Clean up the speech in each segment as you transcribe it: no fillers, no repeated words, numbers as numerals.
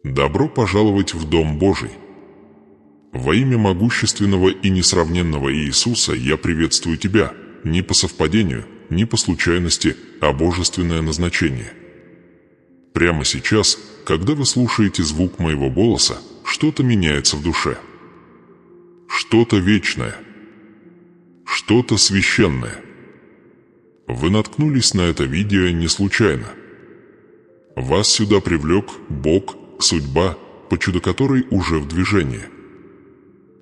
Добро пожаловать в Дом Божий. Во имя могущественного и несравненного Иисуса я приветствую тебя, не по совпадению, не по случайности, а божественное назначение. Прямо сейчас, когда вы слушаете звук моего голоса, что-то меняется в душе. Что-то вечное. Что-то священное. Вы наткнулись на это видео не случайно. Вас сюда привлек Бог, судьба, по чуду которой уже в движении.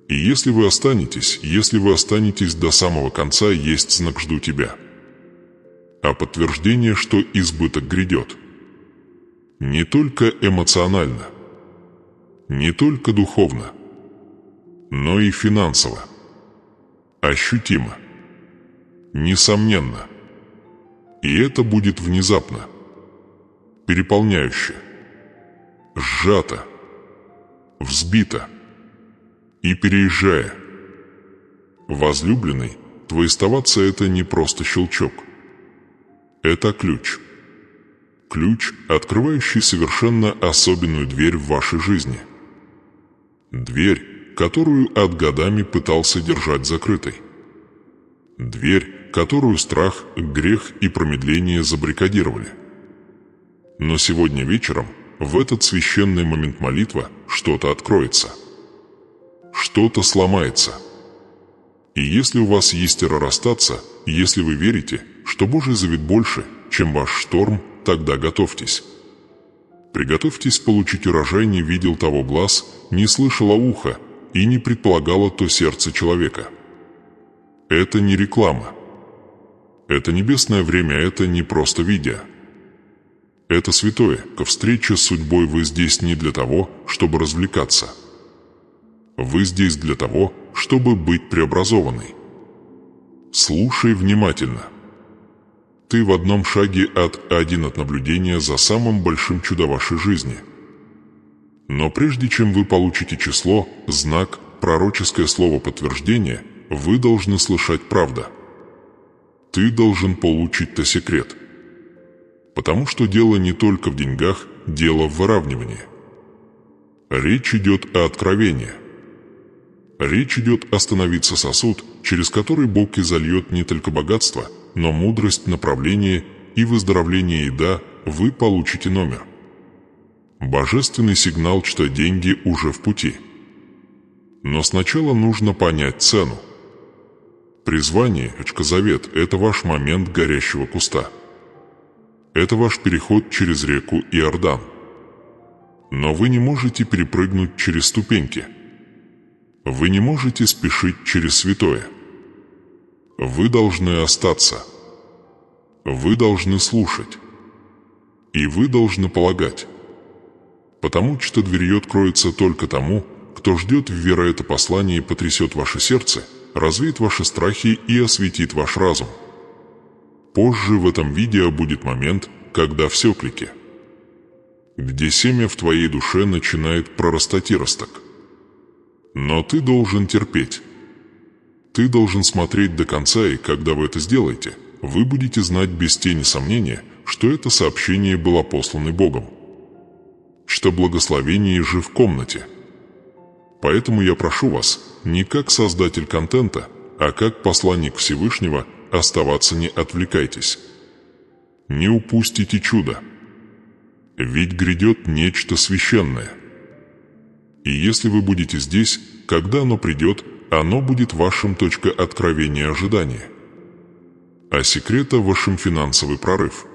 И если вы останетесь до самого конца, есть знак «Жду тебя». А подтверждение, что избыток грядет. Не только эмоционально, не только духовно, но и финансово. Ощутимо. Несомненно. И это будет внезапно. Переполняюще. Сжато. Взбито. И переезжая. Возлюбленный, твоистоваться — это не просто щелчок. Это ключ. Ключ, открывающий совершенно особенную дверь в вашей жизни. Дверь, которую от годами пытался держать закрытой. Дверь, которую страх, грех и промедление забаррикадировали. Но сегодня вечером, в этот священный момент молитва, что-то откроется. Что-то сломается. И если у вас есть расстаться, если вы верите, что Божий завет больше, чем ваш шторм, тогда готовьтесь. Приготовьтесь получить урожай, не видел того глаз, не слышало ухо и не предполагало то сердце человека. Это не реклама. Это небесное время, это не просто видео. Это святое, ко встрече с судьбой вы здесь не для того, чтобы развлекаться. Вы здесь для того, чтобы быть преобразованной. Слушай внимательно. Ты в одном шаге от наблюдения за самым большим чудом вашей жизни. Но прежде чем вы получите число, знак, пророческое слово подтверждения, вы должны слышать правду. Ты должен получить-то секрет. Потому что дело не только в деньгах, дело в выравнивании. Речь идет о откровении. Речь идет остановиться сосуд, через который Бог изольет не только богатство, но мудрость, направление и выздоровление, и да, вы получите номер. Божественный сигнал, что деньги уже в пути. Но сначала нужно понять цену. Призвание, завет – это ваш момент горящего куста. Это ваш переход через реку Иордан. Но вы не можете перепрыгнуть через ступеньки. Вы не можете спешить через святое. Вы должны остаться. Вы должны слушать. И вы должны полагать. Потому что дверь откроется только тому, кто ждет в вере это послание и потрясет ваше сердце, развеет ваши страхи и осветит ваш разум. Позже в этом видео будет момент, когда все клики. Где семя в твоей душе начинает прорастать и росток. Но ты должен терпеть. Ты должен смотреть до конца, и когда вы это сделаете, вы будете знать без тени сомнения, что это сообщение было послано Богом. Что благословение жив в комнате. Поэтому я прошу вас, не как создатель контента, а как посланник Всевышнего, оставаться не отвлекайтесь. Не упустите чудо. Ведь грядет нечто священное. И если вы будете здесь, когда оно придет, оно будет вашим точкой откровения ожидания. А секрета вашим финансовый прорыв.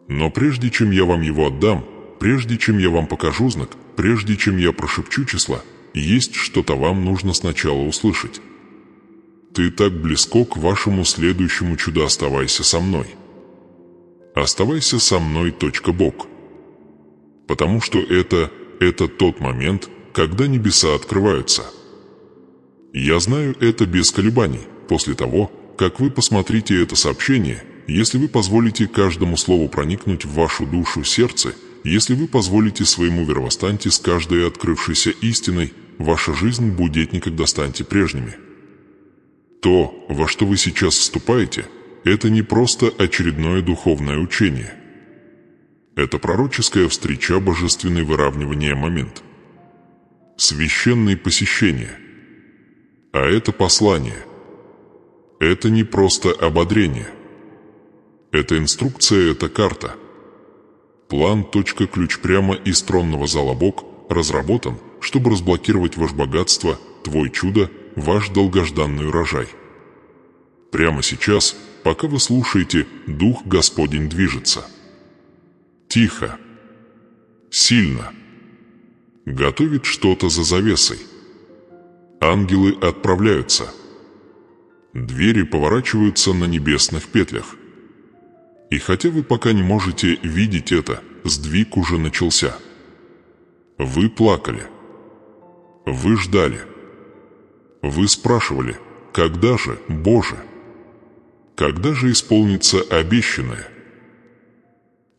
Но прежде чем я вам его отдам, прежде чем я вам покажу знак, прежде чем я прошепчу числа, есть что-то вам нужно сначала услышать. Ты так близко к вашему следующему чуду, оставайся со мной. Оставайся со мной, Бог. Потому что это тот момент, когда небеса открываются. Я знаю это без колебаний. После того, как вы посмотрите это сообщение, если вы позволите каждому слову проникнуть в вашу душу, сердце, если вы позволите своему веровостаньте с каждой открывшейся истиной, ваша жизнь будет никогда станьте прежними. То, во что вы сейчас вступаете, это не просто очередное духовное учение. Это пророческая встреча, божественное выравнивание момент. Священные посещения. А это послание. Это не просто ободрение. Это инструкция, это карта. План .ключ прямо из тронного зала Бог разработан, чтобы разблокировать ваше богатство, твой чудо, ваш долгожданный урожай. Прямо сейчас, пока вы слушаете, Дух Господень движется. Тихо. Сильно. Готовит что-то за завесой. Ангелы отправляются. Двери поворачиваются на небесных петлях. И хотя вы пока не можете видеть это, сдвиг уже начался. Вы плакали. Вы ждали. Вы спрашивали, когда же, Боже? Когда же исполнится обещанное?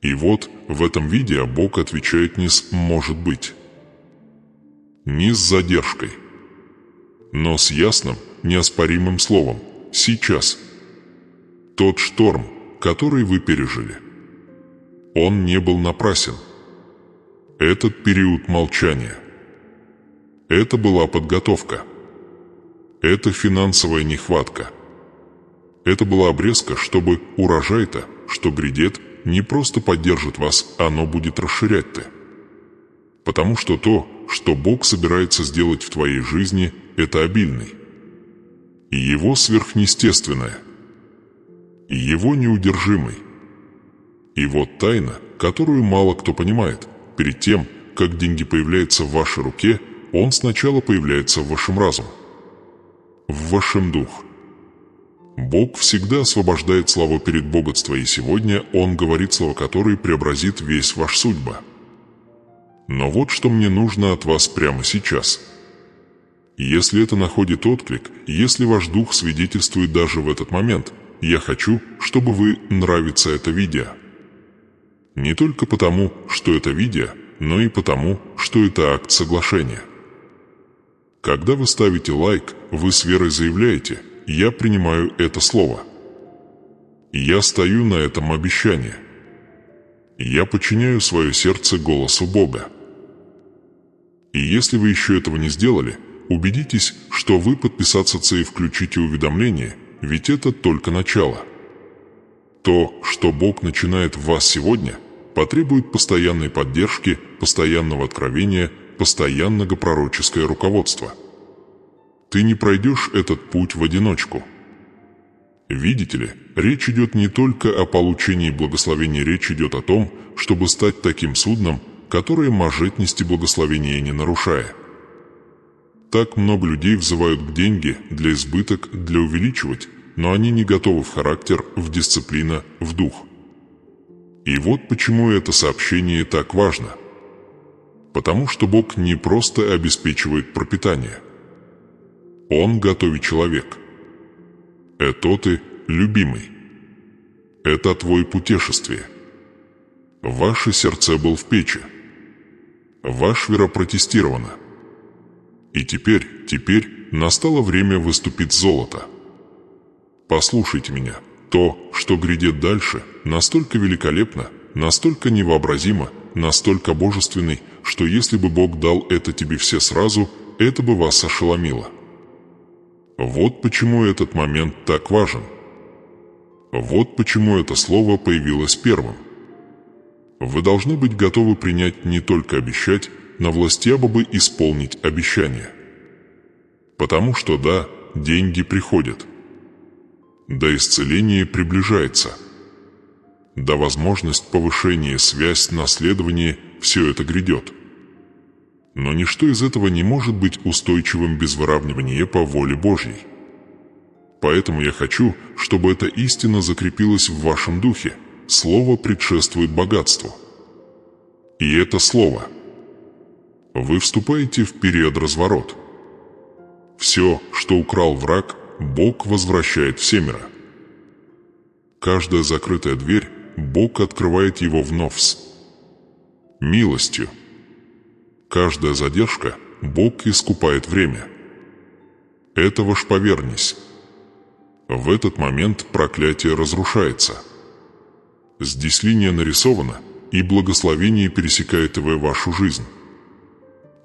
И вот в этом видео Бог отвечает не с «может быть», не с задержкой, но с ясным, неоспоримым словом «сейчас». Тот шторм, который вы пережили, он не был напрасен. Этот период молчания. Это была подготовка. Это финансовая нехватка. Это была обрезка, чтобы урожай-то, что грядет, не просто поддержит вас, оно будет расширять-то. Потому что то, что Бог собирается сделать в твоей жизни, это обильный. И Его сверхъестественное. И Его неудержимый. И вот тайна, которую мало кто понимает. Перед тем, как деньги появляются в вашей руке, Он сначала появляется в вашем разуме, в вашем дух. Бог всегда освобождает слова перед богатством, и сегодня Он говорит слова, которые преобразит весь ваш судьба. Но вот что мне нужно от вас прямо сейчас. Если это находит отклик, если ваш дух свидетельствует даже в этот момент, я хочу, чтобы вы нравится это видео. Не только потому, что это видео, но и потому, что это акт соглашения. Когда вы ставите лайк, вы с верой заявляете: «Я принимаю это слово». Я стою на этом обещании. Я подчиняю свое сердце голосу Бога. И если вы еще этого не сделали, убедитесь, что вы подписаться и включите уведомления, ведь это только начало. То, что Бог начинает в вас сегодня, потребует постоянной поддержки, постоянного откровения, постоянного пророческое руководство. Ты не пройдешь этот путь в одиночку. Видите ли, речь идет не только о получении благословения, речь идет о том, чтобы стать таким судном, которое может нести благословение, не нарушая. Так много людей взывают к деньги для избыток, для увеличивать, но они не готовы в характер, в дисциплина, в дух. И вот почему это сообщение так важно. Потому что Бог не просто обеспечивает пропитание. Он готовит человек. Это ты, любимый. Это твой путешествие. Ваше сердце был в печи. Ваш вера протестирована. И теперь настало время выступить золото. Послушайте меня. То, что грядет дальше, настолько великолепно, настолько невообразимо, настолько божественный, что если бы Бог дал это тебе все сразу, это бы вас ошеломило. Вот почему этот момент так важен. Вот почему это слово появилось первым. Вы должны быть готовы принять не только обещать, но властябо бы исполнить обещание. Потому что да, деньги приходят. Да, исцеление приближается. Да, возможность повышения, связь, наследование – все это грядет. Но ничто из этого не может быть устойчивым без выравнивания по воле Божьей. Поэтому я хочу, чтобы эта истина закрепилась в вашем духе. Слово предшествует богатству. И это слово. Вы вступаете в период разворот. Все, что украл враг, Бог возвращает всемиро. Каждая закрытая дверь, Бог открывает его вновь с милостью. Каждая задержка, Бог искупает время. Этого ж повернись. В этот момент проклятие разрушается. Здесь линия нарисована, и благословение пересекает вашу жизнь.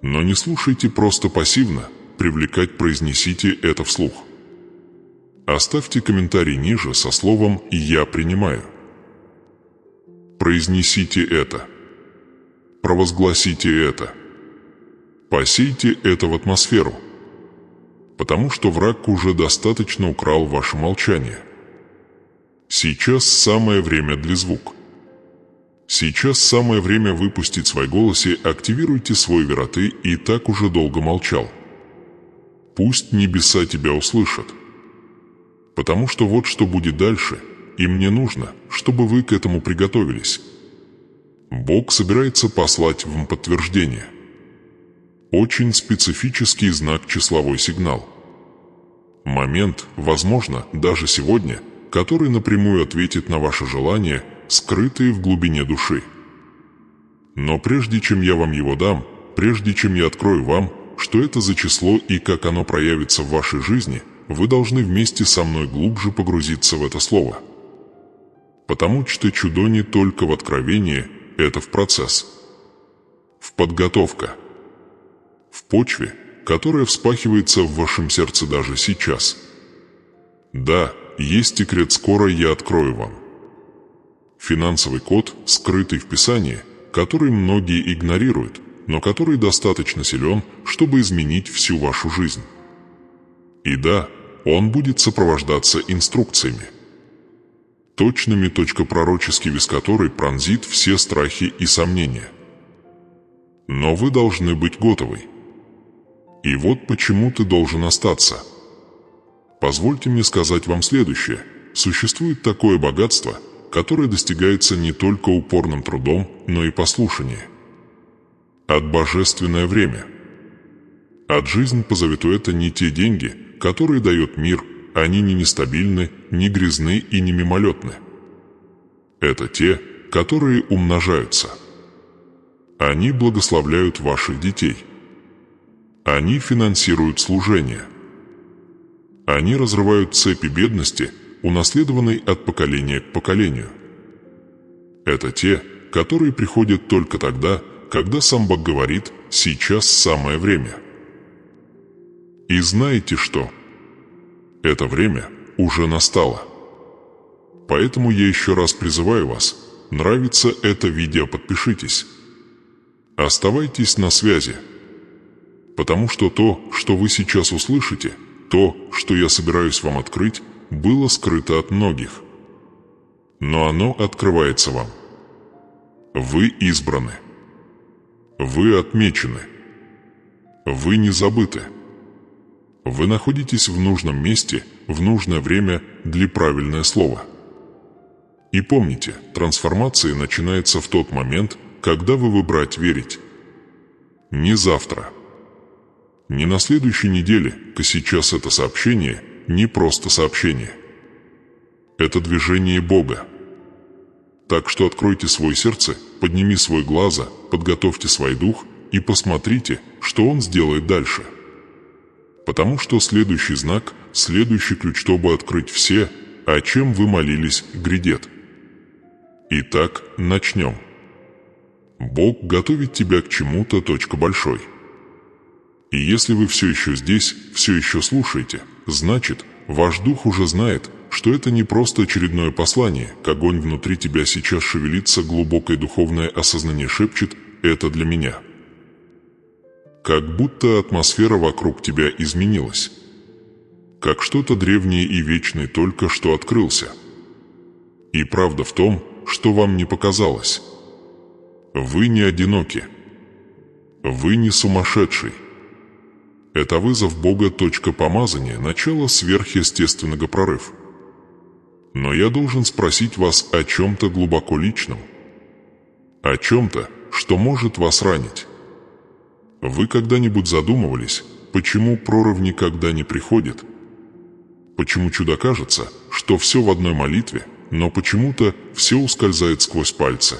Но не слушайте просто пассивно, привлекать произнесите это вслух. Оставьте комментарий ниже со словом «Я принимаю». Произнесите это. Провозгласите это. Посейте это в атмосферу. Потому что враг уже достаточно украл ваше молчание. Сейчас самое время для звука. Сейчас самое время выпустить свой голос и активируйте свой вероты и так уже долго молчал. Пусть небеса тебя услышат. Потому что вот что будет дальше, и мне нужно, чтобы вы к этому приготовились. Бог собирается послать вам подтверждение. Очень специфический знак, числовой сигнал. Момент, возможно, даже сегодня, который напрямую ответит на ваши желания, скрытые в глубине души. Но прежде чем я вам его дам, прежде чем я открою вам, что это за число и как оно проявится в вашей жизни, вы должны вместе со мной глубже погрузиться в это слово. Потому что чудо не только в откровении, это в процесс. В подготовка. В почве, которая вспахивается в вашем сердце даже сейчас. Да, есть секрет, скоро я открою вам. Финансовый код, скрытый в Писании, который многие игнорируют, но который достаточно силен, чтобы изменить всю вашу жизнь. И да, он будет сопровождаться инструкциями. Точными, пророческий вес которой пронзит все страхи и сомнения. Но вы должны быть готовы. И вот почему ты должен остаться. Позвольте мне сказать вам следующее. Существует такое богатство, которое достигается не только упорным трудом, но и послушанием. От божественное время. От жизни позовет это не те деньги, которые дает мир, они не нестабильны, не грязны и не мимолетны. Это те, которые умножаются. Они благословляют ваших детей. Они финансируют служение. Они разрывают цепи бедности, унаследованной от поколения к поколению. Это те, которые приходят только тогда, когда сам Бог говорит «сейчас самое время». И знаете что? Это время уже настало. Поэтому я еще раз призываю вас, нравится это видео, подпишитесь. Оставайтесь на связи. Потому что то, что вы сейчас услышите, то, что я собираюсь вам открыть, было скрыто от многих. Но оно открывается вам. Вы избраны. Вы отмечены. Вы не забыты. Вы находитесь в нужном месте, в нужное время для правильное слово. И помните, трансформация начинается в тот момент, когда вы выбрать верить. Не завтра. Не на следующей неделе, сейчас это сообщение не просто сообщение. Это движение Бога. Так что откройте свое сердце, подними свой глаза, подготовьте свой дух и посмотрите, что он сделает дальше. Потому что следующий знак, следующий ключ, чтобы открыть все, о чем вы молились, грядет. Итак, начнем. Бог готовит тебя к чему-то, большой. И если вы все еще здесь, все еще слушаете, значит, ваш дух уже знает, что это не просто очередное послание, как огонь внутри тебя сейчас шевелится, глубокое духовное осознание шепчет «это для меня». Как будто атмосфера вокруг тебя изменилась. Как что-то древнее и вечное только что открылся. И правда в том, что вам не показалось. Вы не одиноки. Вы не сумасшедший. Это вызов Бога, помазания, начало сверхъестественного прорыва. Но я должен спросить вас о чем-то глубоко личном. О чем-то, что может вас ранить. Вы когда-нибудь задумывались, почему прорыв никогда не приходит? Почему чудо кажется, что все в одной молитве, но почему-то все ускользает сквозь пальцы?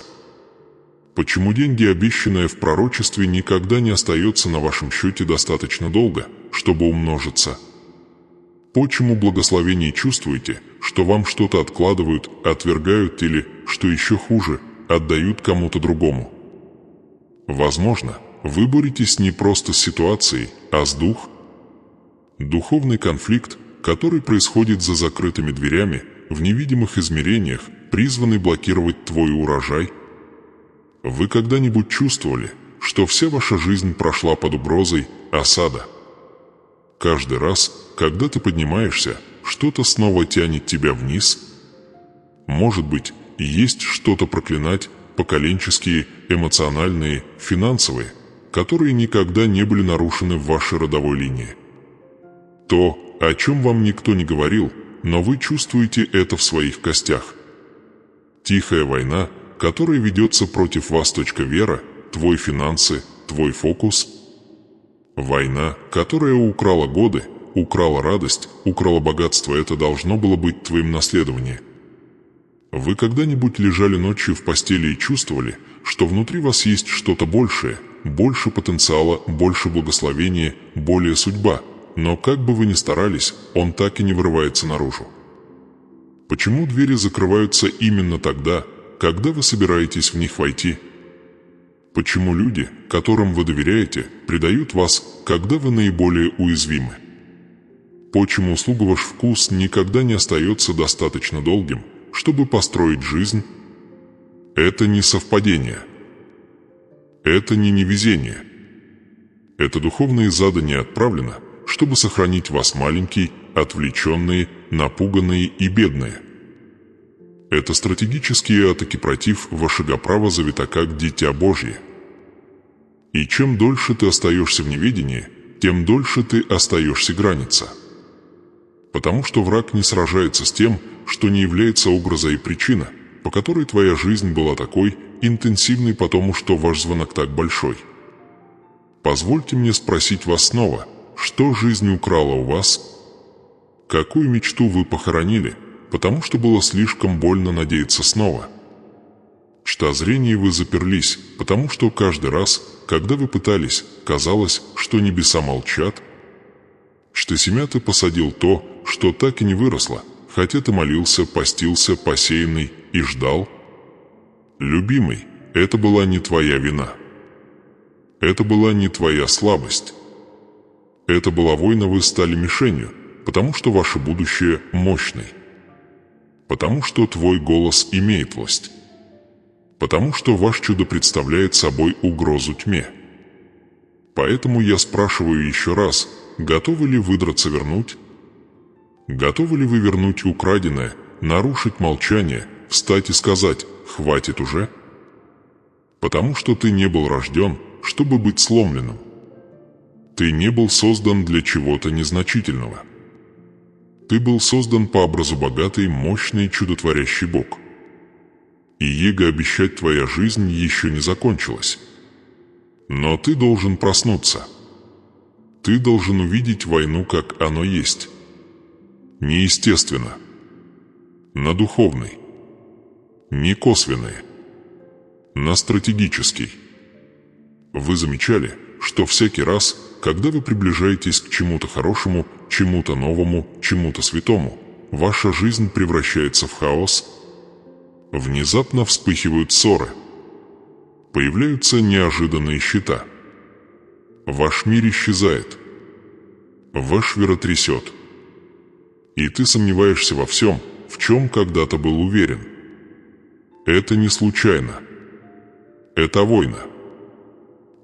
Почему деньги, обещанные в пророчестве, никогда не остаются на вашем счете достаточно долго, чтобы умножиться? Почему благословение чувствуете, что вам что-то откладывают, отвергают или, что еще хуже, отдают кому-то другому. Возможно, вы боретесь не просто с ситуацией, а с духовный конфликт, который происходит за закрытыми дверями, в невидимых измерениях, призванный блокировать твой урожай. Вы когда-нибудь чувствовали, что вся ваша жизнь прошла под угрозой осада? Каждый раз, когда ты поднимаешься, что-то снова тянет тебя вниз. Может быть, есть что-то проклинать, поколенческие, эмоциональные, финансовые, которые никогда не были нарушены в вашей родовой линии. То, о чем вам никто не говорил, но вы чувствуете это в своих костях. Тихая война, которая ведется против вас. Вера, твой финансы, твой фокус. Война, которая украла годы, украла радость, украла богатство. Это должно было быть твоим наследованием. Вы когда-нибудь лежали ночью в постели и чувствовали, что внутри вас есть что-то большее, больше потенциала, больше благословения, более судьба, но как бы вы ни старались, он так и не вырывается наружу? Почему двери закрываются именно тогда, когда вы собираетесь в них войти? Почему люди, которым вы доверяете, предают вас, когда вы наиболее уязвимы? Почему услуга ваш вкус никогда не остается достаточно долгим, чтобы построить жизнь? Это не совпадение. Это не невезение. Это духовное задание отправлено, чтобы сохранить вас маленький, отвлеченные, напуганные и бедные. Это стратегические атаки против вашего права завета как Дитя Божье. И чем дольше ты остаешься в неведении, тем дольше ты остаешься граница. Потому что враг не сражается с тем, что не является угрозой и причина, по которой твоя жизнь была такой интенсивной, потому что ваш звонок так большой. Позвольте мне спросить вас снова, что жизнь украла у вас? Какую мечту вы похоронили, потому что было слишком больно надеяться снова? В чтозрении вы заперлись, потому что каждый раз, когда вы пытались, казалось, что небеса молчат. Что семя ты посадил то, что так и не выросло, хотя ты молился, постился, посеянный и ждал. Любимый, это была не твоя вина. Это была не твоя слабость. Это была война, вы стали мишенью, потому что ваше будущее мощный. Потому что твой голос имеет власть. Потому что ваше чудо представляет собой угрозу тьме. Поэтому я спрашиваю еще раз, готовы ли вы драться вернуть? Готовы ли вы вернуть украденное, нарушить молчание, встать и сказать «хватит уже»? Потому что ты не был рожден, чтобы быть сломленным. Ты не был создан для чего-то незначительного. Ты был создан по образу богатый, мощный, чудотворящий Бог. И его обещать твоя жизнь еще не закончилась. Но ты должен проснуться. Ты должен увидеть войну, как оно есть. Не естественно. На духовный. Не косвенный. На стратегический. Вы замечали, что всякий раз, когда вы приближаетесь к чему-то хорошему, чему-то новому, чему-то святому, ваша жизнь превращается в хаос? Внезапно вспыхивают ссоры. Появляются неожиданные счета. Ваш мир исчезает. Ваш вера трясет. И ты сомневаешься во всем, в чем когда-то был уверен. Это не случайно. Это война.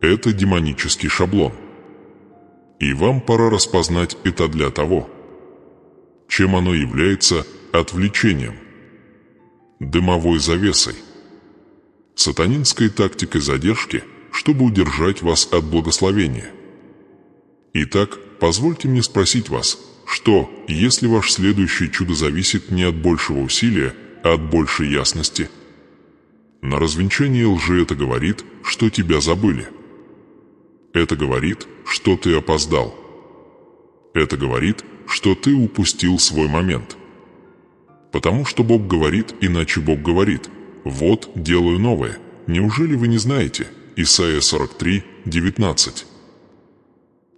Это демонический шаблон. И вам пора распознать это для того, чем оно является: отвлечением, дымовой завесой, сатанинской тактикой задержки, чтобы удержать вас от благословения. Итак, позвольте мне спросить вас, что, если ваше следующее чудо зависит не от большего усилия, а от большей ясности? На развенчание лжи это говорит, что тебя забыли. Это говорит, что ты опоздал. Это говорит, что ты упустил свой момент. Потому что Бог говорит, иначе Бог говорит: «Вот, делаю новое». Неужели вы не знаете? Исайя 43, 19.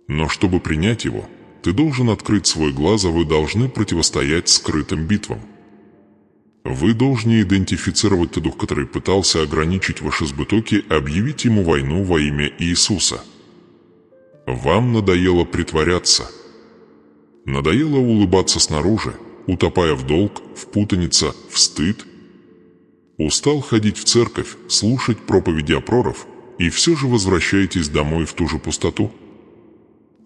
Но чтобы принять его, ты должен открыть свой глаз, а вы должны противостоять скрытым битвам. Вы должны идентифицировать тот дух, который пытался ограничить ваши сбытоки, объявить ему войну во имя Иисуса. Вам надоело притворяться. Надоело улыбаться снаружи, утопая в долг, в путанице, в стыд. Устал ходить в церковь, слушать проповеди о проров, и все же возвращаетесь домой в ту же пустоту?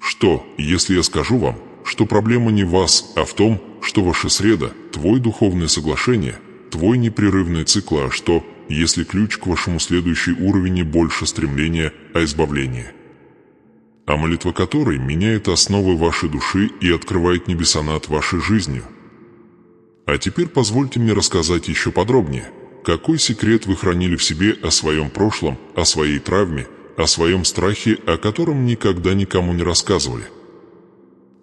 Что, если я скажу вам, что проблема не в вас, а в том, что ваша среда, твой духовное соглашение, твой непрерывный цикл, а что, если ключ к вашему следующий уровень не больше стремления, а избавление? А молитва которой меняет основы вашей души и открывает небеса над вашей жизнью. А теперь позвольте мне рассказать еще подробнее, какой секрет вы хранили в себе о своем прошлом, о своей травме, о своем страхе, о котором никогда никому не рассказывали.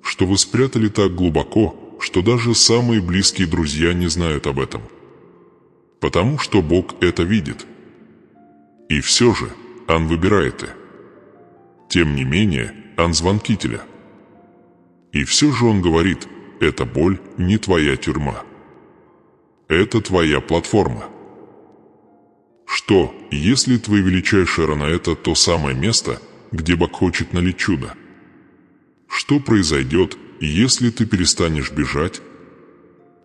Что вы спрятали так глубоко, что даже самые близкие друзья не знают об этом. Потому что Бог это видит. И все же, Он выбирает это. Тем не менее, Он звонкителя. И все же Он говорит, эта боль не твоя тюрьма. Это твоя платформа. Что, если твоя величайшая рана – это то самое место, где Бог хочет налить чудо? Что произойдет, если ты перестанешь бежать?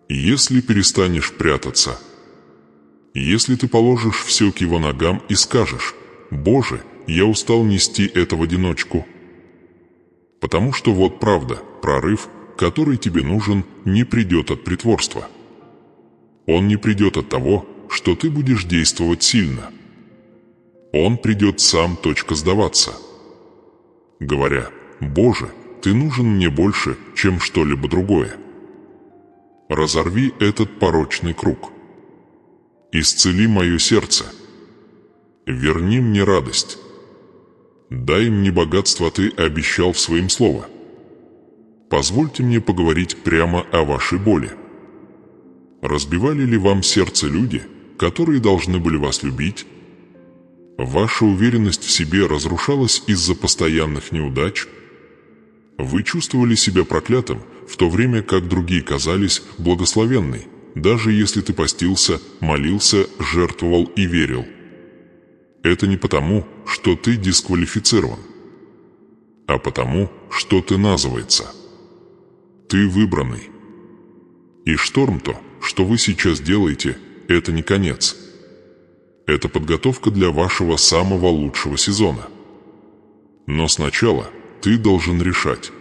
Если перестанешь прятаться? Если ты положишь все к Его ногам и скажешь: «Боже, я устал нести это в одиночку». Потому что вот правда, прорыв, который тебе нужен, не придет от притворства. Он не придет от того, что ты будешь действовать сильно. Он придет сам, сдаваться. Говоря: «Боже, ты нужен мне больше, чем что-либо другое». Разорви этот порочный круг. Исцели мое сердце. Верни мне радость. Дай мне богатство, ты обещал в своем слове. Позвольте мне поговорить прямо о вашей боли. Разбивали ли вам сердце люди, которые должны были вас любить? Ваша уверенность в себе разрушалась из-за постоянных неудач? Вы чувствовали себя проклятым, в то время как другие казались благословенной, даже если ты постился, молился, жертвовал и верил. Это не потому, что ты дисквалифицирован, а потому, что ты называется. Ты выбранный. И шторм то, что вы сейчас делаете, это не конец. Это подготовка для вашего самого лучшего сезона. Но сначала ты должен решать.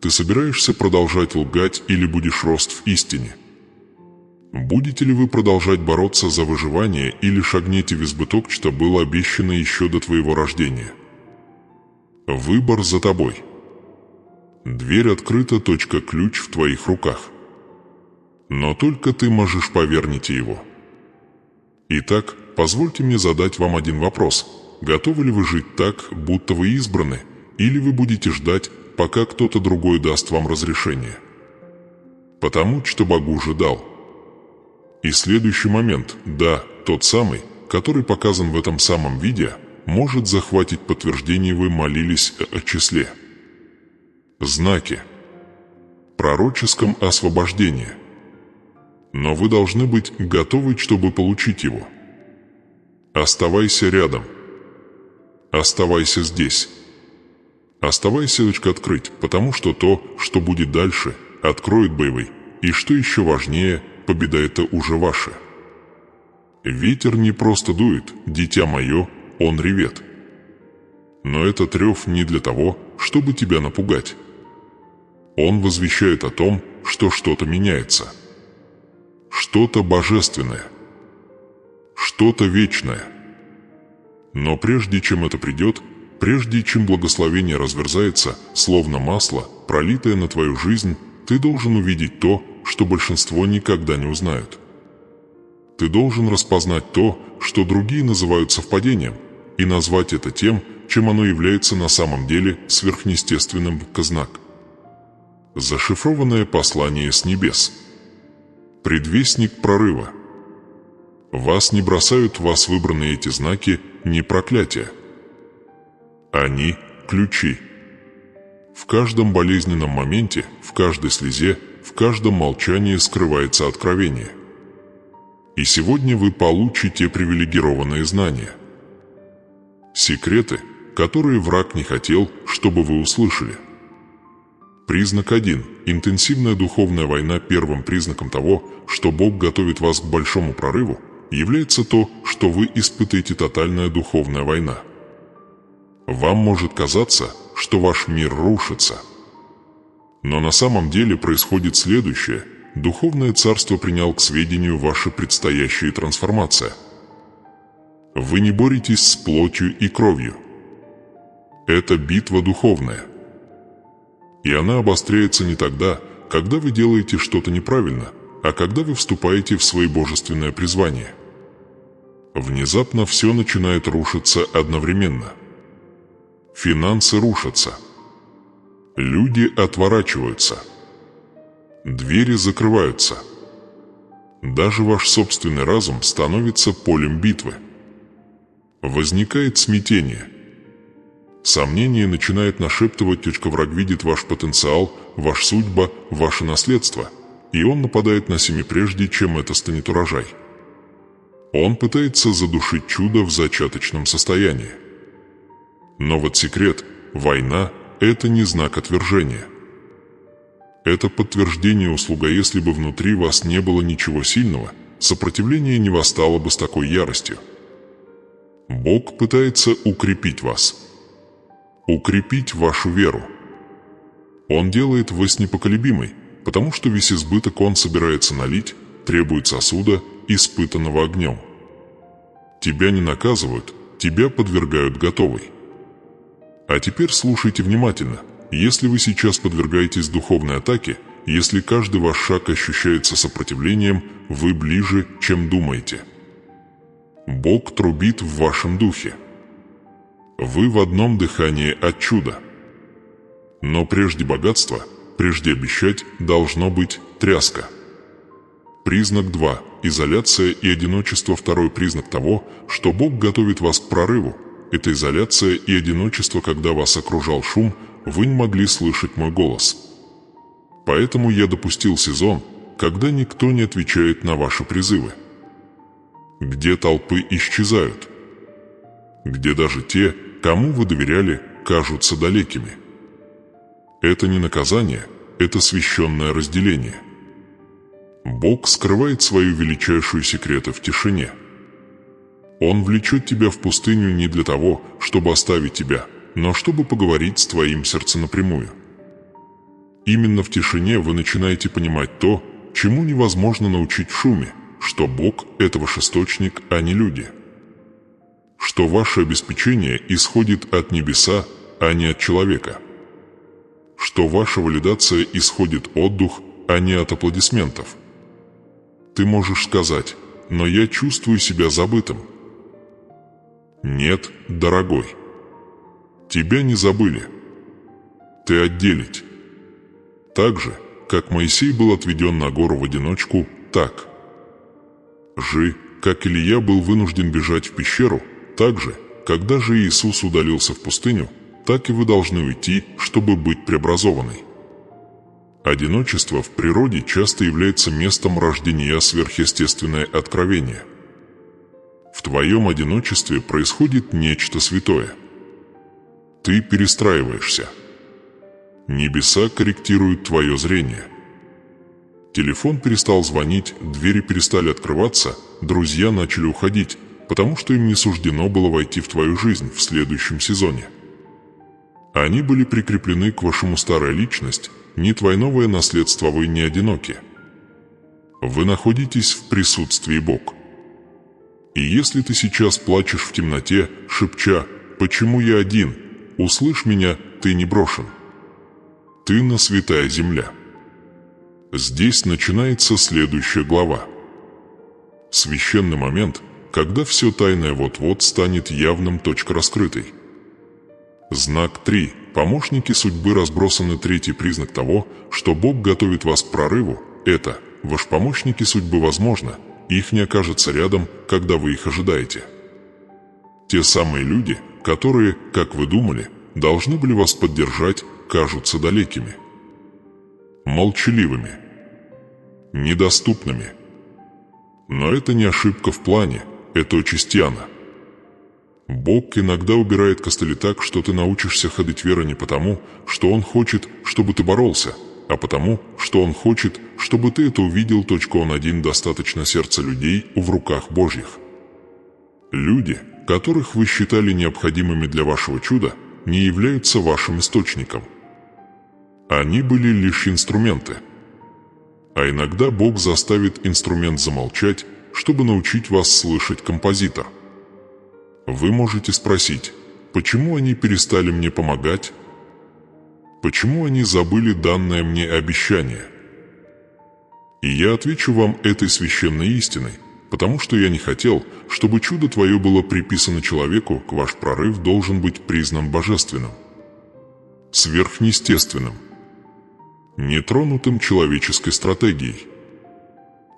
Ты собираешься продолжать лгать или будешь рост в истине? Будете ли вы продолжать бороться за выживание или шагнете в избыток, что было обещано еще до твоего рождения? Выбор за тобой. Дверь открыта, ключ в твоих руках. Но только ты можешь повернуть его. Итак, позвольте мне задать вам один вопрос. Готовы ли вы жить так, будто вы избраны, или вы будете ждать, пока кто-то другой даст вам разрешение? Потому что Бог уже дал. И следующий момент, да, тот самый, который показан в этом самом видео, может захватить подтверждение, вы молились о числе. Знаки. Пророческом освобождении. Но вы должны быть готовы, чтобы получить его. Оставайся рядом. Оставайся здесь. Оставайся открыть, потому что то, что будет дальше, откроет боевой. И что еще важнее, победа это уже ваша. Ветер не просто дует, дитя мое, он ревет. Но этот рев не для того, чтобы тебя напугать. Он возвещает о том, что что-то меняется. Что-то божественное. Что-то вечное. Но прежде чем это придет, прежде чем благословение разверзается, словно масло, пролитое на твою жизнь, ты должен увидеть то, что большинство никогда не узнают. Ты должен распознать то, что другие называют совпадением, и назвать это тем, чем оно является на самом деле, сверхъестественным знак. Зашифрованное послание с небес. Предвестник прорыва. Вас не бросают в вас выбранные эти знаки, не проклятия. Они – ключи. В каждом болезненном моменте, в каждой слезе, в каждом молчании скрывается откровение. И сегодня вы получите привилегированные знания. Секреты, которые враг не хотел, чтобы вы услышали. Признак 1. Интенсивная духовная война. Первым признаком того, что Бог готовит вас к большому прорыву, является то, что вы испытаете тотальная духовная война. Вам может казаться, что ваш мир рушится. Но на самом деле происходит следующее. Духовное царство принял к сведению ваша предстоящая трансформация. Вы не боретесь с плотью и кровью. Это битва духовная. И она обостряется не тогда, когда вы делаете что-то неправильно, а когда вы вступаете в свое божественное призвание. Внезапно все начинает рушиться одновременно. Финансы рушатся. Люди отворачиваются. Двери закрываются. Даже ваш собственный разум становится полем битвы. Возникает смятение. Сомнение начинает нашептывать, враг видит ваш потенциал, ваша судьба, ваше наследство, и он нападает на семя прежде, чем это станет урожай. Он пытается задушить чудо в зачаточном состоянии. Но вот секрет: война – это не знак отвержения. Это подтверждение услуга. Если бы внутри вас не было ничего сильного, сопротивление не восстало бы с такой яростью. Бог пытается укрепить вас. Укрепить вашу веру. Он делает вас непоколебимой, потому что весь избыток он собирается налить, требует сосуда, испытанного огнем. Тебя не наказывают, тебя подвергают готовой. А теперь слушайте внимательно. Если вы сейчас подвергаетесь духовной атаке, если каждый ваш шаг ощущается сопротивлением, вы ближе, чем думаете. Бог трубит в вашем духе. Вы в одном дыхании от чуда. Но прежде богатства, прежде обещать, должно быть тряска. Признак 2. Изоляция и одиночество. Второй признак того, что Бог готовит вас к прорыву. Это изоляция и одиночество. Когда вас окружал шум, вы не могли слышать мой голос. Поэтому я допустил сезон, когда никто не отвечает на ваши призывы. Где толпы исчезают. Где даже те, кому вы доверяли, кажутся далекими. Это не наказание, это священное разделение. Бог скрывает свою величайшую секреты в тишине. Он влечет тебя в пустыню не для того, чтобы оставить тебя, но чтобы поговорить с твоим сердцем напрямую. Именно в тишине вы начинаете понимать то, чему невозможно научить в шуме, что Бог – это ваш источник, а не люди. Что ваше обеспечение исходит от небеса, а не от человека. Что ваша валидация исходит от духа, а не от аплодисментов. Ты можешь сказать: «Но я чувствую себя забытым». Нет, дорогой. Тебя не забыли. Ты отделить. Так же, как Моисей был отведен на гору в одиночку, так же, как Илия был вынужден бежать в пещеру, так же, когда же Иисус удалился в пустыню, так и вы должны уйти, чтобы быть преобразованной. Одиночество в природе часто является местом рождения сверхъестественное откровение. В твоем одиночестве происходит нечто святое. Ты перестраиваешься. Небеса корректируют твое зрение. Телефон перестал звонить, двери перестали открываться, друзья начали уходить, потому что им не суждено было войти в твою жизнь в следующем сезоне. Они были прикреплены к вашему старая личность, не твое новое наследство, вы не одиноки. Вы находитесь в присутствии Бога. И если ты сейчас плачешь в темноте, шепча: «Почему я один? Услышь меня, ты не брошен». Ты на святая земля. Здесь начинается следующая глава. Священный момент, когда все тайное вот-вот станет явным. Раскрытой. Знак 3. Помощники судьбы разбросаны. Третий признак того, что Бог готовит вас к прорыву, это ваши помощники судьбы. Возможно, их не окажется рядом, когда вы их ожидаете. Те самые люди, которые, как вы думали, должны были вас поддержать, кажутся далекими, молчаливыми, недоступными. Но это не ошибка в плане, это очистьяна. Бог иногда убирает костыли так, что ты научишься ходить верой не потому, что Он хочет, чтобы ты боролся, а потому, что Он хочет, чтобы ты это увидел. Он один достаточно сердца людей в руках Божьих. Люди, которых вы считали необходимыми для вашего чуда, не являются вашим источником. Они были лишь инструменты. А иногда Бог заставит инструмент замолчать, чтобы научить вас слышать композитор. Вы можете спросить, почему они перестали мне помогать? Почему они забыли данное мне обещание? И я отвечу вам этой священной истиной, потому что я не хотел, чтобы чудо твое было приписано человеку, ваш прорыв должен быть признан божественным, сверхъестественным, нетронутым человеческой стратегией.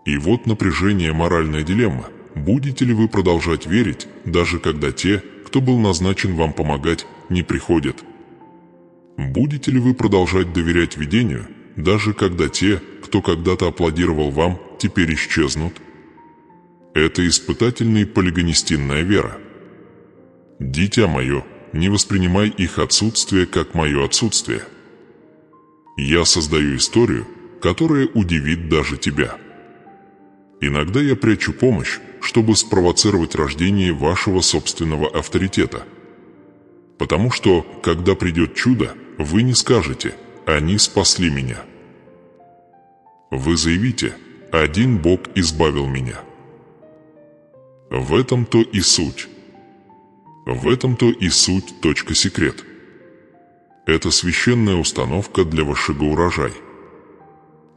И вот напряжение, моральная дилемма. Будете ли вы продолжать верить, даже когда те, кто был назначен вам помогать, не приходят? Будете ли вы продолжать доверять видению, даже когда те, кто когда-то аплодировал вам, теперь исчезнут? Это испытательная полигонистинная вера. Дитя мое, не воспринимай их отсутствие как мое отсутствие. Я создаю историю, которая удивит даже тебя. Иногда я прячу помощь, чтобы спровоцировать рождение вашего собственного авторитета. Потому что, когда придет чудо, вы не скажете «они спасли меня». Вы заявите «один Бог избавил меня». В этом-то и суть. В этом-то и суть. Секрет. Это священная установка для вашего урожая.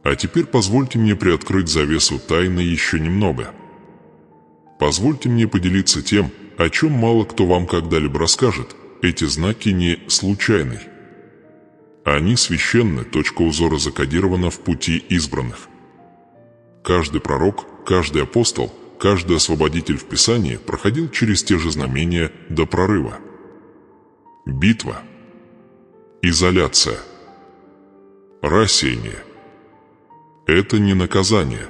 А теперь позвольте мне приоткрыть завесу тайны еще немного. Позвольте мне поделиться тем, о чем мало кто вам когда-либо расскажет. Эти знаки не случайны. Они священны. Узора закодирована в пути избранных. Каждый пророк, каждый апостол, каждый освободитель в Писании проходил через те же знамения до прорыва. Битва. Изоляция. Рассеяние. Это не наказание.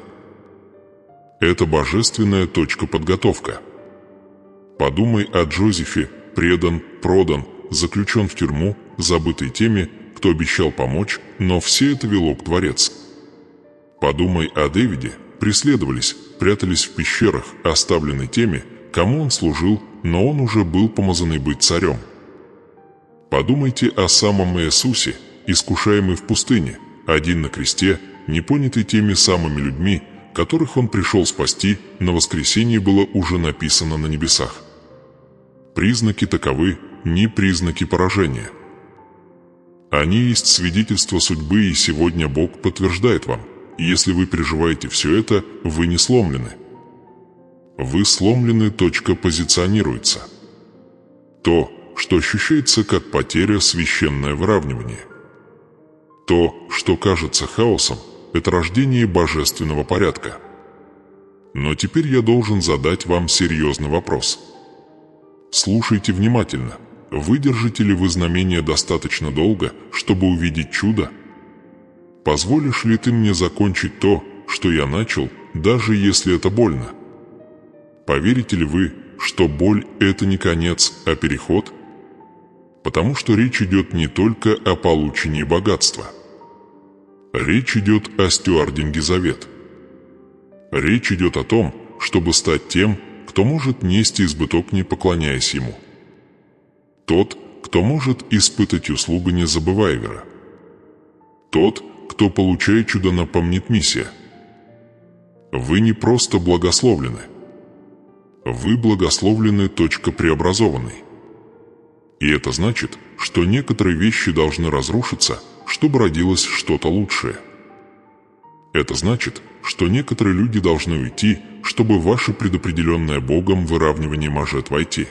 Это божественная подготовка. Подумай о Джозефе, предан, продан, заключен в тюрьму, забытый теми, кто обещал помочь, но все это вело к дворец. Подумай о Давиде, преследовались, прятались в пещерах, оставленный теми, кому он служил, но он уже был помазанный быть царем. Подумайте о самом Иисусе, искушаемый в пустыне, один на кресте, не понятый теми самыми людьми, которых он пришел спасти, на воскресенье было уже написано на небесах. Признаки таковы, не признаки поражения. Они есть свидетельство судьбы, и сегодня Бог подтверждает вам, если вы переживаете все это, вы не сломлены. Вы сломлены. Позиционируется. То, что ощущается как потеря, священное выравнивание. То, что кажется хаосом, это рождение божественного порядка. Но теперь я должен задать вам серьезный вопрос. Слушайте внимательно. Выдержите ли вы знамение достаточно долго, чтобы увидеть чудо? Позволишь ли ты мне закончить то, что я начал, даже если это больно? Поверите ли вы, что боль – это не конец, а переход? Потому что речь идет не только о получении богатства. Речь идет о стюардинге завет. Речь идет о том, чтобы стать тем, кто может нести избыток, не поклоняясь ему. Тот, кто может испытать услугу, не забывая вера. Тот, кто получает чудо, напомнит миссия. Вы не просто благословлены. Вы благословлены. Преобразованный. И это значит, что некоторые вещи должны разрушиться, чтобы родилось что-то лучшее. Это значит, что некоторые люди должны уйти, чтобы ваше предопределенное Богом выравнивание может войти.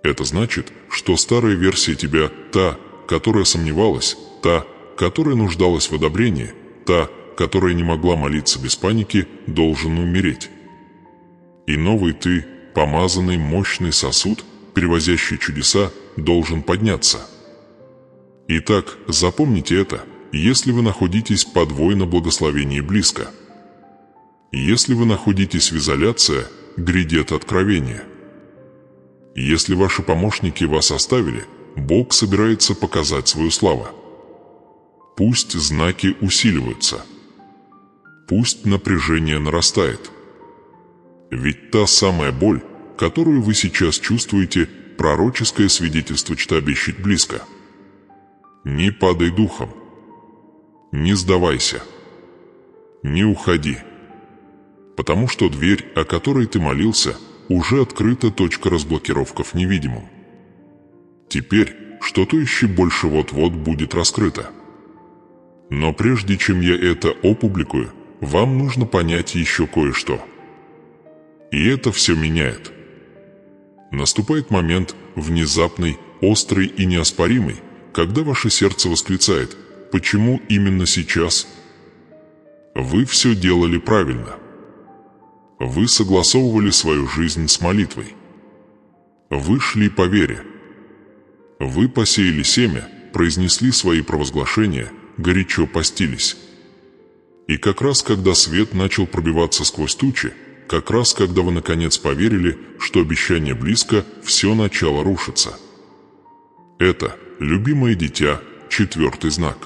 Это значит, что старая версия тебя, та, которая сомневалась, та, которая нуждалась в одобрении, та, которая не могла молиться без паники, должен умереть. И новый ты, помазанный мощный сосуд, перевозящий чудеса, должен подняться. Итак, запомните это, если вы находитесь под войной благословения близко. Если вы находитесь в изоляции, грядет откровение. Если ваши помощники вас оставили, Бог собирается показать свою славу. Пусть знаки усиливаются. Пусть напряжение нарастает. Ведь та самая боль, которую вы сейчас чувствуете, пророческое свидетельство обещает близко. Не падай духом. Не сдавайся. Не уходи. Потому что дверь, о которой ты молился, уже открыта. Разблокировка в невидимом. Теперь что-то еще больше вот-вот будет раскрыто. Но прежде чем я это опубликую, вам нужно понять еще кое-что. И это все меняет. Наступает момент внезапный, острый и неоспоримый, когда ваше сердце восклицает: «Почему именно сейчас?» Вы все делали правильно. Вы согласовывали свою жизнь с молитвой. Вы шли по вере. Вы посеяли семя, произнесли свои провозглашения, горячо постились. И как раз когда свет начал пробиваться сквозь тучи, как раз когда вы наконец поверили, что обещание близко, все начало рушиться. Это, любимое дитя, 4-й знак.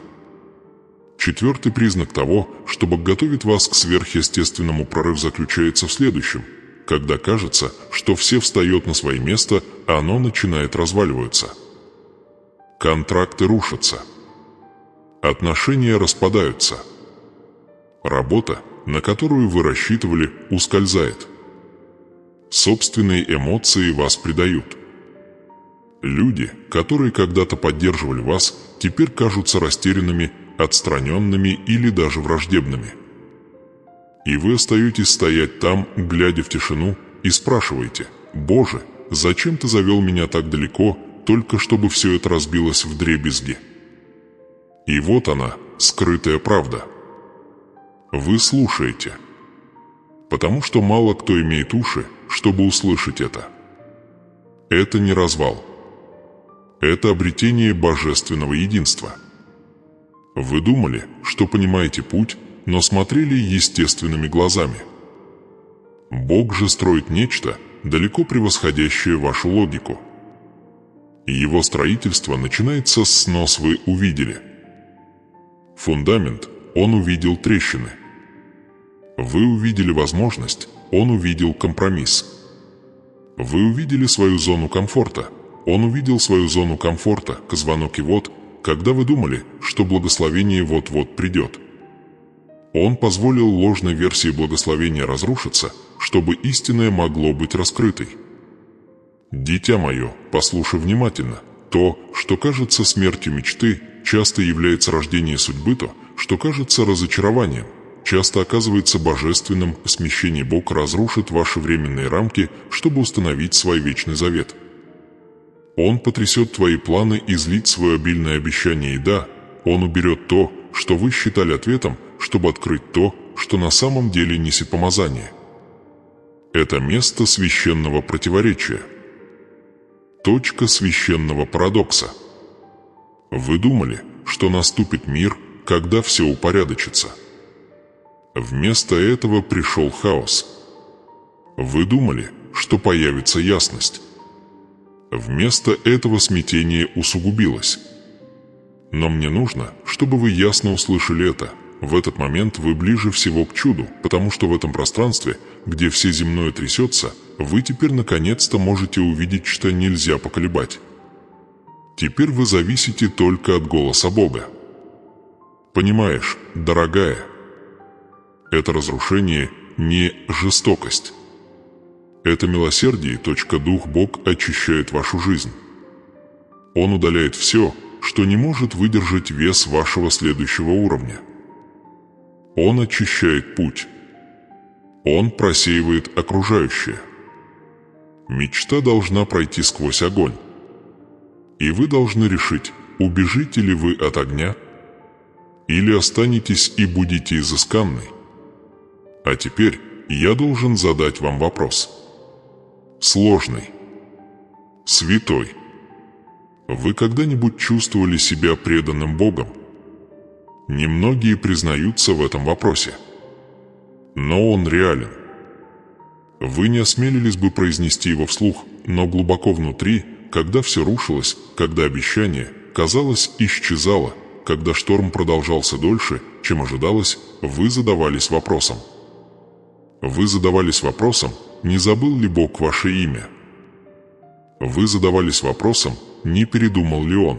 4-й признак того, что Бог готовит вас к сверхъестественному прорыву, заключается в следующем: когда кажется, что все встает на свое место, а оно начинает разваливаться. Контракты рушатся. Отношения распадаются. Работа, на которую вы рассчитывали, ускользает. Собственные эмоции вас предают. Люди, которые когда-то поддерживали вас, теперь кажутся растерянными, отстраненными или даже враждебными. И вы остаетесь стоять там, глядя в тишину, и спрашиваете: «Боже, зачем ты завел меня так далеко, только чтобы все это разбилось вдребезги?» И вот она, скрытая правда. Вы слушаете. Потому что мало кто имеет уши, чтобы услышать это. Это не развал. Это обретение божественного единства. Вы думали, что понимаете путь, но смотрели естественными глазами. Бог же строит нечто, далеко превосходящее вашу логику. Его строительство начинается с снос. Вы увидели фундамент, он увидел трещины. Вы увидели возможность, он увидел компромисс. Вы увидели свою зону комфорта, он увидел свою зону комфорта, звонок. И вот, когда вы думали, что благословение вот-вот придет, он позволил ложной версии благословения разрушиться, чтобы истинное могло быть раскрытой. Дитя мое, послушай внимательно. То, что кажется смертью мечты, часто является рождением судьбы. То, что кажется разочарованием, часто оказывается божественным. Смещение. Бог разрушит ваши временные рамки, чтобы установить свой вечный завет. Он потрясет твои планы и излит свое обильное обещание. И да, он уберет то, что вы считали ответом, чтобы открыть то, что на самом деле несет помазание. Это место священного противоречия. Точка священного парадокса. Вы думали, что наступит мир, когда все упорядочится. Вместо этого пришел хаос. Вы думали, что появится ясность. Вместо этого смятение усугубилось. Но мне нужно, чтобы вы ясно услышали это. В этот момент вы ближе всего к чуду, потому что в этом пространстве, где все земное трясется, вы теперь наконец-то можете увидеть, что нельзя поколебать. Теперь вы зависите только от голоса Бога. Понимаешь, дорогая, это разрушение не жестокость. Это милосердие. Дух Бог очищает вашу жизнь. Он удаляет все, что не может выдержать вес вашего следующего уровня. Он очищает путь. Он просеивает окружающее. Мечта должна пройти сквозь огонь. И вы должны решить, убежите ли вы от огня, или останетесь и будете изысканны. А теперь я должен задать вам вопрос. Сложный. Святой. Вы когда-нибудь чувствовали себя преданным Богом? Немногие признаются в этом вопросе. Но он реален. Вы не осмелились бы произнести его вслух, но глубоко внутри, когда все рушилось, когда обещание, казалось, исчезало, когда шторм продолжался дольше, чем ожидалось, вы задавались вопросом. Вы задавались вопросом, не забыл ли Бог ваше имя? Вы задавались вопросом, не передумал ли Он?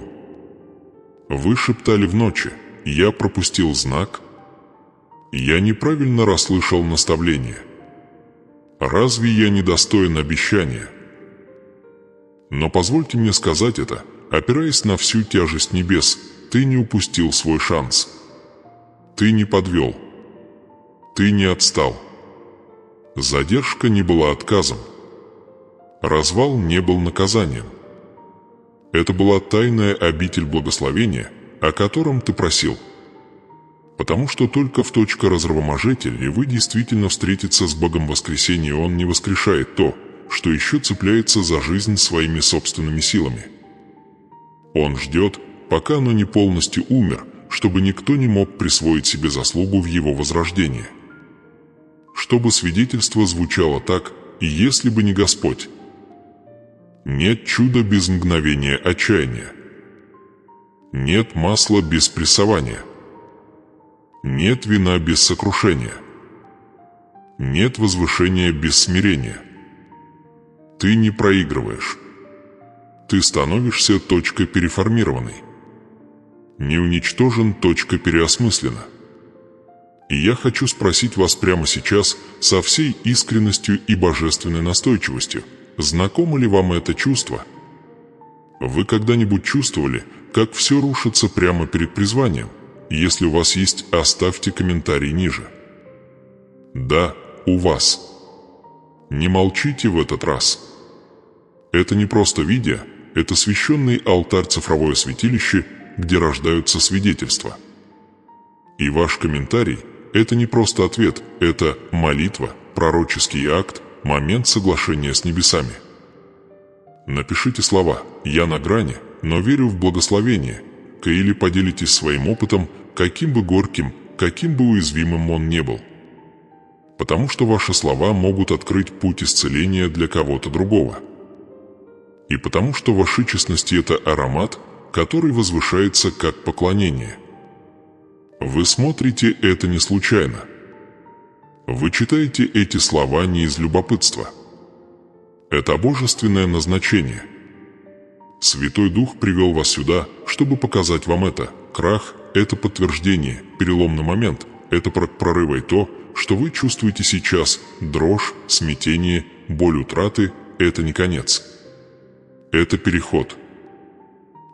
Вы шептали в ночи: «Я пропустил знак? Я неправильно расслышал наставление? Разве я недостоин обещания?» Но позвольте мне сказать это, опираясь на всю тяжесть небес, ты не упустил свой шанс. Ты не подвел. Ты не отстал. Задержка не была отказом. Развал не был наказанием. Это была тайная обитель благословения, о котором ты просил. Потому что только в точке разрывоможителя вы действительно встретиться с Богом воскресения. Он не воскрешает то, что еще цепляется за жизнь своими собственными силами. Он ждет, пока оно не полностью умер, чтобы никто не мог присвоить себе заслугу в его возрождении. Чтобы свидетельство звучало так: «Если бы не Господь». Нет чуда без мгновения отчаяния. Нет масла без прессования. Нет вина без сокрушения. Нет возвышения без смирения. Ты не проигрываешь. Ты становишься точкой переформированной. Не уничтожен, точка переосмыслена. И я хочу спросить вас прямо сейчас со всей искренностью и божественной настойчивостью: знакомо ли вам это чувство? Вы когда-нибудь чувствовали, как все рушится прямо перед призванием? Если у вас есть, оставьте комментарий ниже. Да, у вас. Не молчите в этот раз. Это не просто видео, это священный алтарь, цифровое святилище, где рождаются свидетельства. И ваш комментарий – это не просто ответ, это молитва, пророческий акт, момент соглашения с небесами. Напишите слова «Я на грани, но верю в благословение», или поделитесь своим опытом, каким бы горьким, каким бы уязвимым он не был. Потому что ваши слова могут открыть путь исцеления для кого-то другого. И потому что ваши честности – это аромат, который возвышается как поклонение. Вы смотрите это не случайно. Вы читаете эти слова не из любопытства. Это божественное назначение. Святой Дух привел вас сюда, чтобы показать вам это. Крах – это подтверждение, переломный момент – это прорыв, и то, что вы чувствуете сейчас, дрожь, смятение, боль утраты – это не конец. Это переход.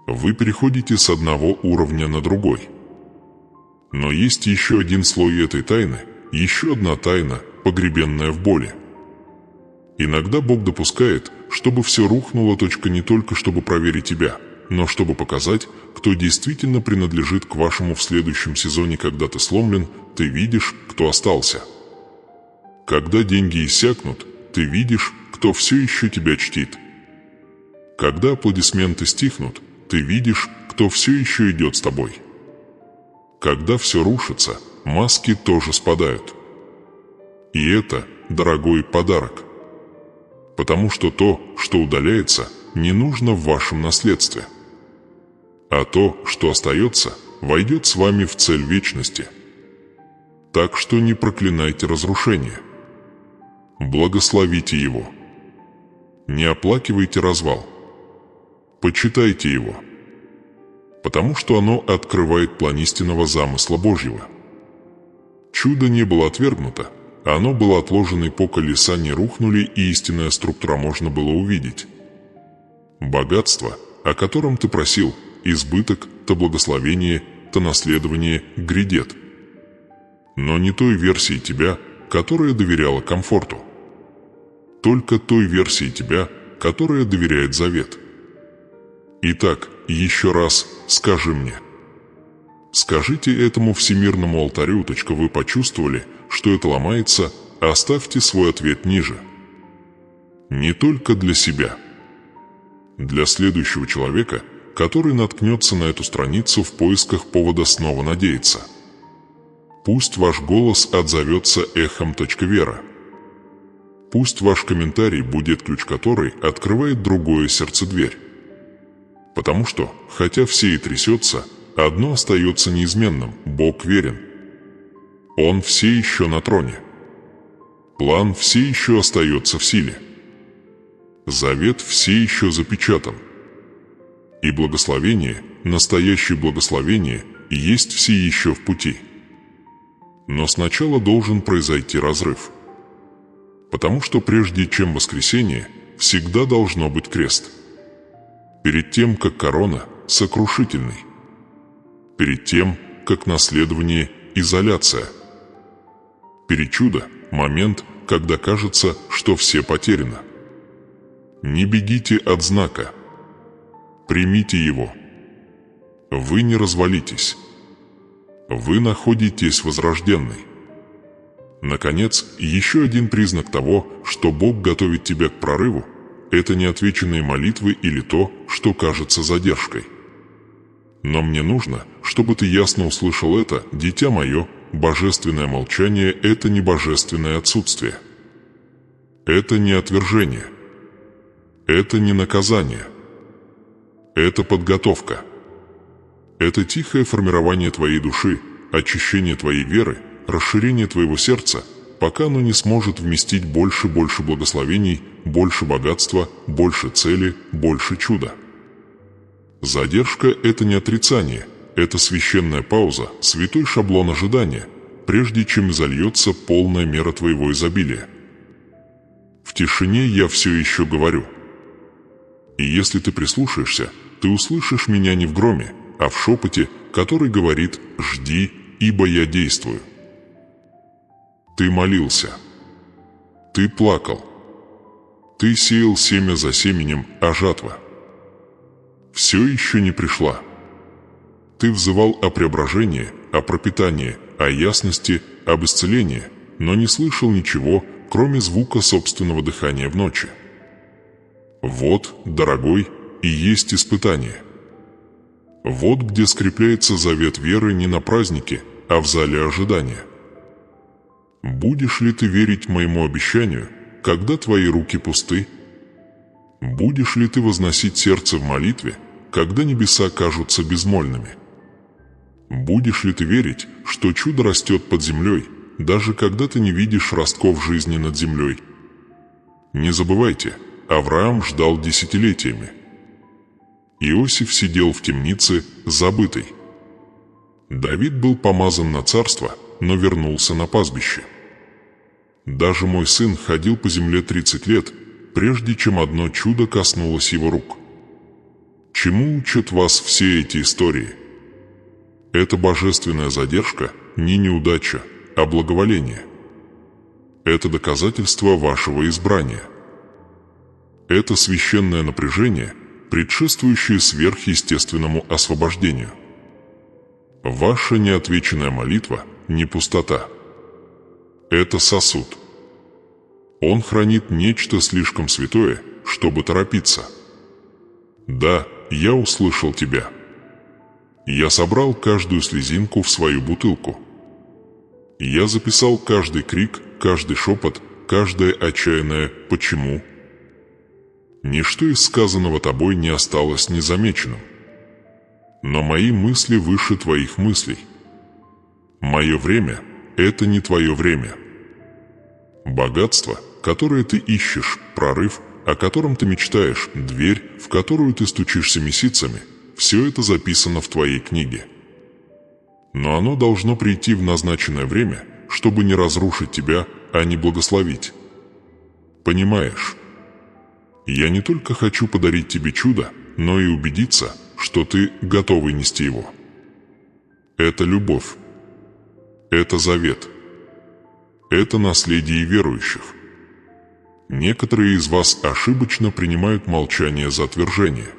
Вы переходите с одного уровня на другой. Но есть еще один слой этой тайны, еще одна тайна, погребенная в боли. Иногда Бог допускает, чтобы все рухнуло, не только чтобы проверить тебя, но чтобы показать, кто действительно принадлежит к вашему в следующем сезоне. Когда ты сломлен, ты видишь, кто остался. Когда деньги иссякнут, ты видишь, кто все еще тебя чтит. Когда аплодисменты стихнут, ты видишь, кто все еще идет с тобой. Когда все рушится, маски тоже спадают. И это дорогой подарок. Потому что то, что удаляется, не нужно в вашем наследстве. А то, что остается, войдет с вами в цель вечности. Так что не проклинайте разрушение. Благословите его. Не оплакивайте развал. Почитайте его. Потому что оно открывает план истинного замысла Божьего. Чудо не было отвергнуто, оно было отложено, и пока леса не рухнули и истинная структура можно было увидеть. Богатство, о котором ты просил, избыток, то благословение, то наследование грядет. Но не той версии тебя, которая доверяла комфорту. Только той версии тебя, которая доверяет завет. Итак, еще раз скажи мне. Скажите этому всемирному алтарю, вы почувствовали, что это ломается, оставьте свой ответ ниже. Не только для себя. Для следующего человека, который наткнется на эту страницу в поисках повода снова надеяться. Пусть ваш голос отзовется эхом .вера. Пусть ваш комментарий будет ключ, который открывает другое сердце-дверь. Потому что, хотя все и трясется, одно остается неизменным – Бог верен. Он все еще на троне. План все еще остается в силе. Завет все еще запечатан. И благословение, настоящее благословение, есть все еще в пути. Но сначала должен произойти разрыв. Потому что прежде чем воскресение, всегда должно быть крест. Перед тем, как корона, сокрушительный. Перед тем, как наследование, изоляция. Перед чудо, момент, когда кажется, что все потеряно. Не бегите от знака. Примите его. Вы не развалитесь. Вы находитесь возрожденной. Наконец, еще один признак того, что Бог готовит тебя к прорыву, это неотвеченные молитвы или то, что кажется задержкой. Но мне нужно, чтобы ты ясно услышал это, дитя мое, божественное молчание – это не божественное отсутствие. Это не отвержение. Это не наказание. Это подготовка. Это тихое формирование твоей души, очищение твоей веры, расширение твоего сердца, пока оно не сможет вместить больше благословений, больше богатства, больше цели, больше чуда. Задержка – это не отрицание, это священная пауза, святой шаблон ожидания, прежде чем изольется полная мера твоего изобилия. В тишине я все еще говорю. И если ты прислушаешься, ты услышишь меня не в громе, а в шепоте, который говорит «Жди, ибо я действую». Ты молился. Ты плакал. Ты сеял семя за семенем, а жатва все еще не пришла. Ты взывал о преображении, о пропитании, о ясности, об исцелении, но не слышал ничего, кроме звука собственного дыхания в ночи. Вот, дорогой, и есть испытание. Вот где скрепляется завет веры не на празднике, а в зале ожидания. Будешь ли ты верить моему обещанию, когда твои руки пусты? Будешь ли ты возносить сердце в молитве, когда небеса кажутся безмольными? Будешь ли ты верить, что чудо растет под землей, даже когда ты не видишь ростков жизни над землей? Не забывайте, Авраам ждал десятилетиями. Иосиф сидел в темнице, забытый. Давид был помазан на царство, но вернулся на пастбище. Даже мой сын ходил по земле 30 лет, прежде чем одно чудо коснулось его рук. Чему учат вас все эти истории? Это божественная задержка, не неудача, а благоволение. Это доказательство вашего избрания. Это священное напряжение, предшествующее сверхъестественному освобождению. Ваша неотвеченная молитва не пустота. Это сосуд. Он хранит нечто слишком святое, чтобы торопиться. Да, я услышал тебя. Я собрал каждую слезинку в свою бутылку. Я записал каждый крик, каждый шепот, каждое отчаянное «почему?». Ничто из сказанного тобой не осталось незамеченным. Но мои мысли выше твоих мыслей. Мое время – это не твое время. Богатство, которое ты ищешь, прорыв, о котором ты мечтаешь, дверь, в которую ты стучишься месяцами – все это записано в твоей книге. Но оно должно прийти в назначенное время, чтобы не разрушить тебя, а не благословить. Понимаешь? Я не только хочу подарить тебе чудо, но и убедиться, что ты готовый нести его. Это любовь. Это завет. Это наследие верующих. Некоторые из вас ошибочно принимают молчание за отвержение.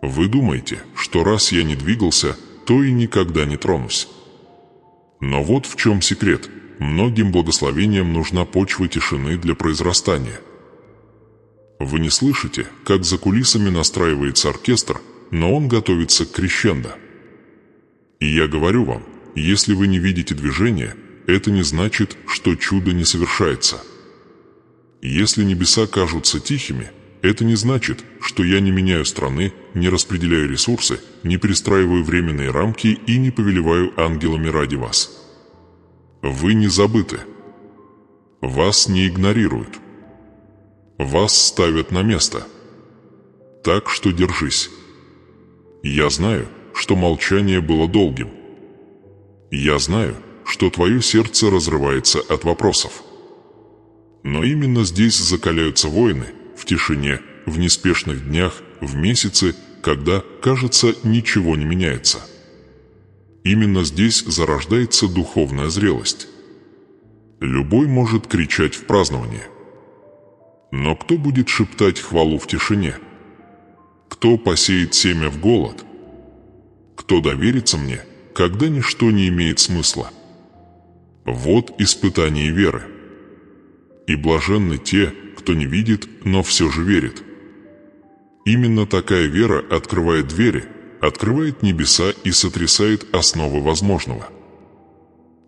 Вы думаете, что раз я не двигался, то и никогда не тронусь. Но вот в чем секрет. Многим благословениям нужна почва тишины для произрастания. Вы не слышите, как за кулисами настраивается оркестр, но он готовится к крещендо. И я говорю вам, если вы не видите движения, это не значит, что чудо не совершается. Если небеса кажутся тихими, это не значит, что я не меняю страны, не распределяю ресурсы, не перестраиваю временные рамки и не повелеваю ангелами ради вас. Вы не забыты. Вас не игнорируют. Вас ставят на место. Так что держись. Я знаю, что молчание было долгим. Я знаю, что твое сердце разрывается от вопросов. Но именно здесь закаляются воины, в тишине, в неспешных днях, в месяцы, когда, кажется, ничего не меняется. Именно здесь зарождается духовная зрелость. Любой может кричать в праздновании. Но кто будет шептать хвалу в тишине? Кто посеет семя в голод? Кто доверится мне, когда ничто не имеет смысла? Вот испытание веры. И блаженны те, кто не видит, но все же верит. Именно такая вера открывает двери, открывает небеса и сотрясает основы возможного.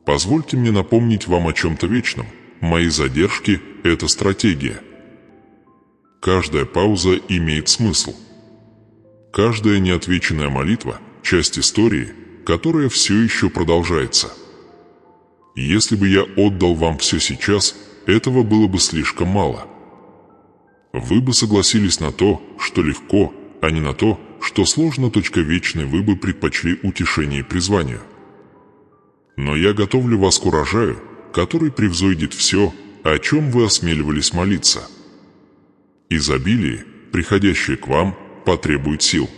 Позвольте мне напомнить вам о чем-то вечном. Мои задержки – это стратегия. Каждая пауза имеет смысл. Каждая неотвеченная молитва – часть истории, которая все еще продолжается. Если бы я отдал вам все сейчас, этого было бы слишком мало. Вы бы согласились на то, что легко, а не на то, что сложно. Вечной вы бы предпочли утешение и призванию. Но я готовлю вас к урожаю, который превзойдет все, о чем вы осмеливались молиться. Изобилие, приходящее к вам, потребует сил.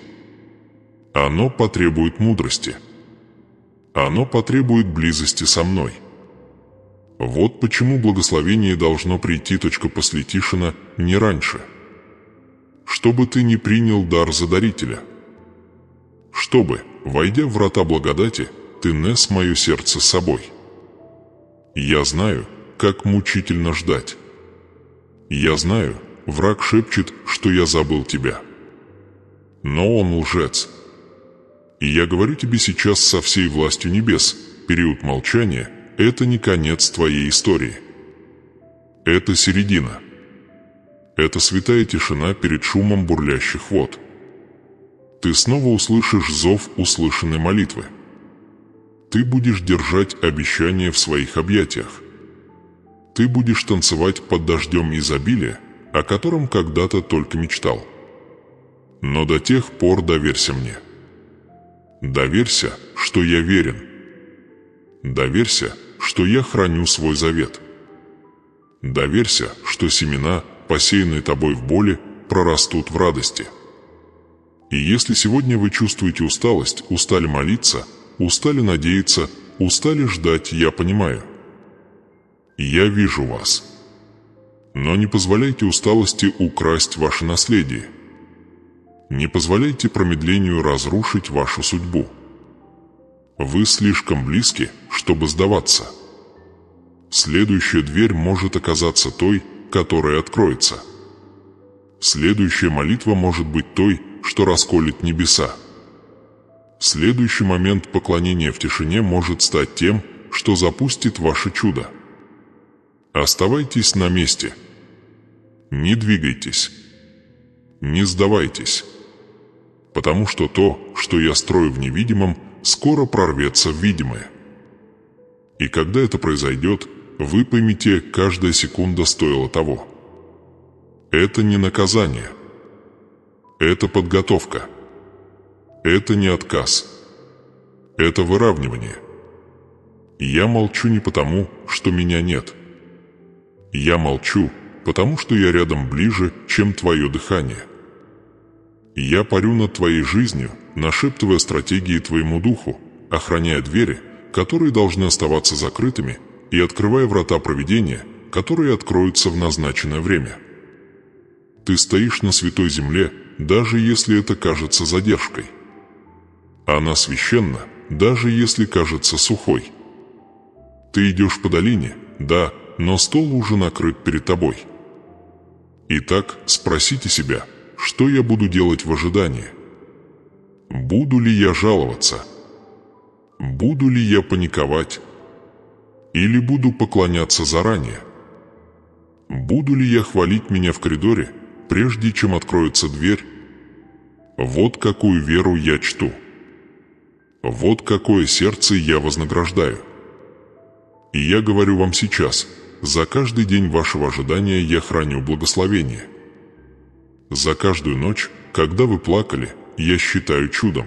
Оно потребует мудрости. Оно потребует близости со мной. Вот почему благословение должно прийти после Тишина не раньше. Чтобы ты не принял дар за дарителя. Чтобы, войдя в врата благодати, ты нес мое сердце с собой. Я знаю, как мучительно ждать. Я знаю, враг шепчет, что я забыл тебя. Но он лжец. И я говорю тебе сейчас со всей властью небес, период молчания – это не конец твоей истории. Это середина. Это святая тишина перед шумом бурлящих вод. Ты снова услышишь зов услышанной молитвы. Ты будешь держать обещание в своих объятиях. Ты будешь танцевать под дождем изобилия, о котором когда-то только мечтал. Но до тех пор доверься мне. Доверься, что я верен. Доверься, что я храню свой завет. Доверься, что семена, посеянные тобой в боли, прорастут в радости. И если сегодня вы чувствуете усталость, устали молиться, устали надеяться, устали ждать, я понимаю. Я вижу вас. Но не позволяйте усталости украсть ваше наследие. Не позволяйте промедлению разрушить вашу судьбу. Вы слишком близки, чтобы сдаваться. Следующая дверь может оказаться той, которая откроется. Следующая молитва может быть той, что расколет небеса. Следующий момент поклонения в тишине может стать тем, что запустит ваше чудо. Оставайтесь на месте. Не двигайтесь. Не сдавайтесь. Потому что то, что я строю в невидимом, скоро прорвется в видимое. И когда это произойдет, вы поймете, каждая секунда стоила того. Это не наказание. Это подготовка. Это не отказ. Это выравнивание. Я молчу не потому, что меня нет. Я молчу, потому что я рядом ближе, чем твое дыхание. Я парю над твоей жизнью, нашептывая стратегии твоему духу, охраняя двери, которые должны оставаться закрытыми, и открывая врата провидения, которые откроются в назначенное время. Ты стоишь на святой земле, даже если это кажется задержкой. Она священна, даже если кажется сухой. Ты идешь по долине, да, но стол уже накрыт перед тобой. Итак, спросите себя, что я буду делать в ожидании? Буду ли я жаловаться? Буду ли я паниковать? Или буду поклоняться заранее? Буду ли я хвалить меня в коридоре, прежде чем откроется дверь? Вот какую веру я чту. Вот какое сердце я вознаграждаю. И я говорю вам сейчас, за каждый день вашего ожидания я храню благословение. За каждую ночь, когда вы плакали, я считаю чудом.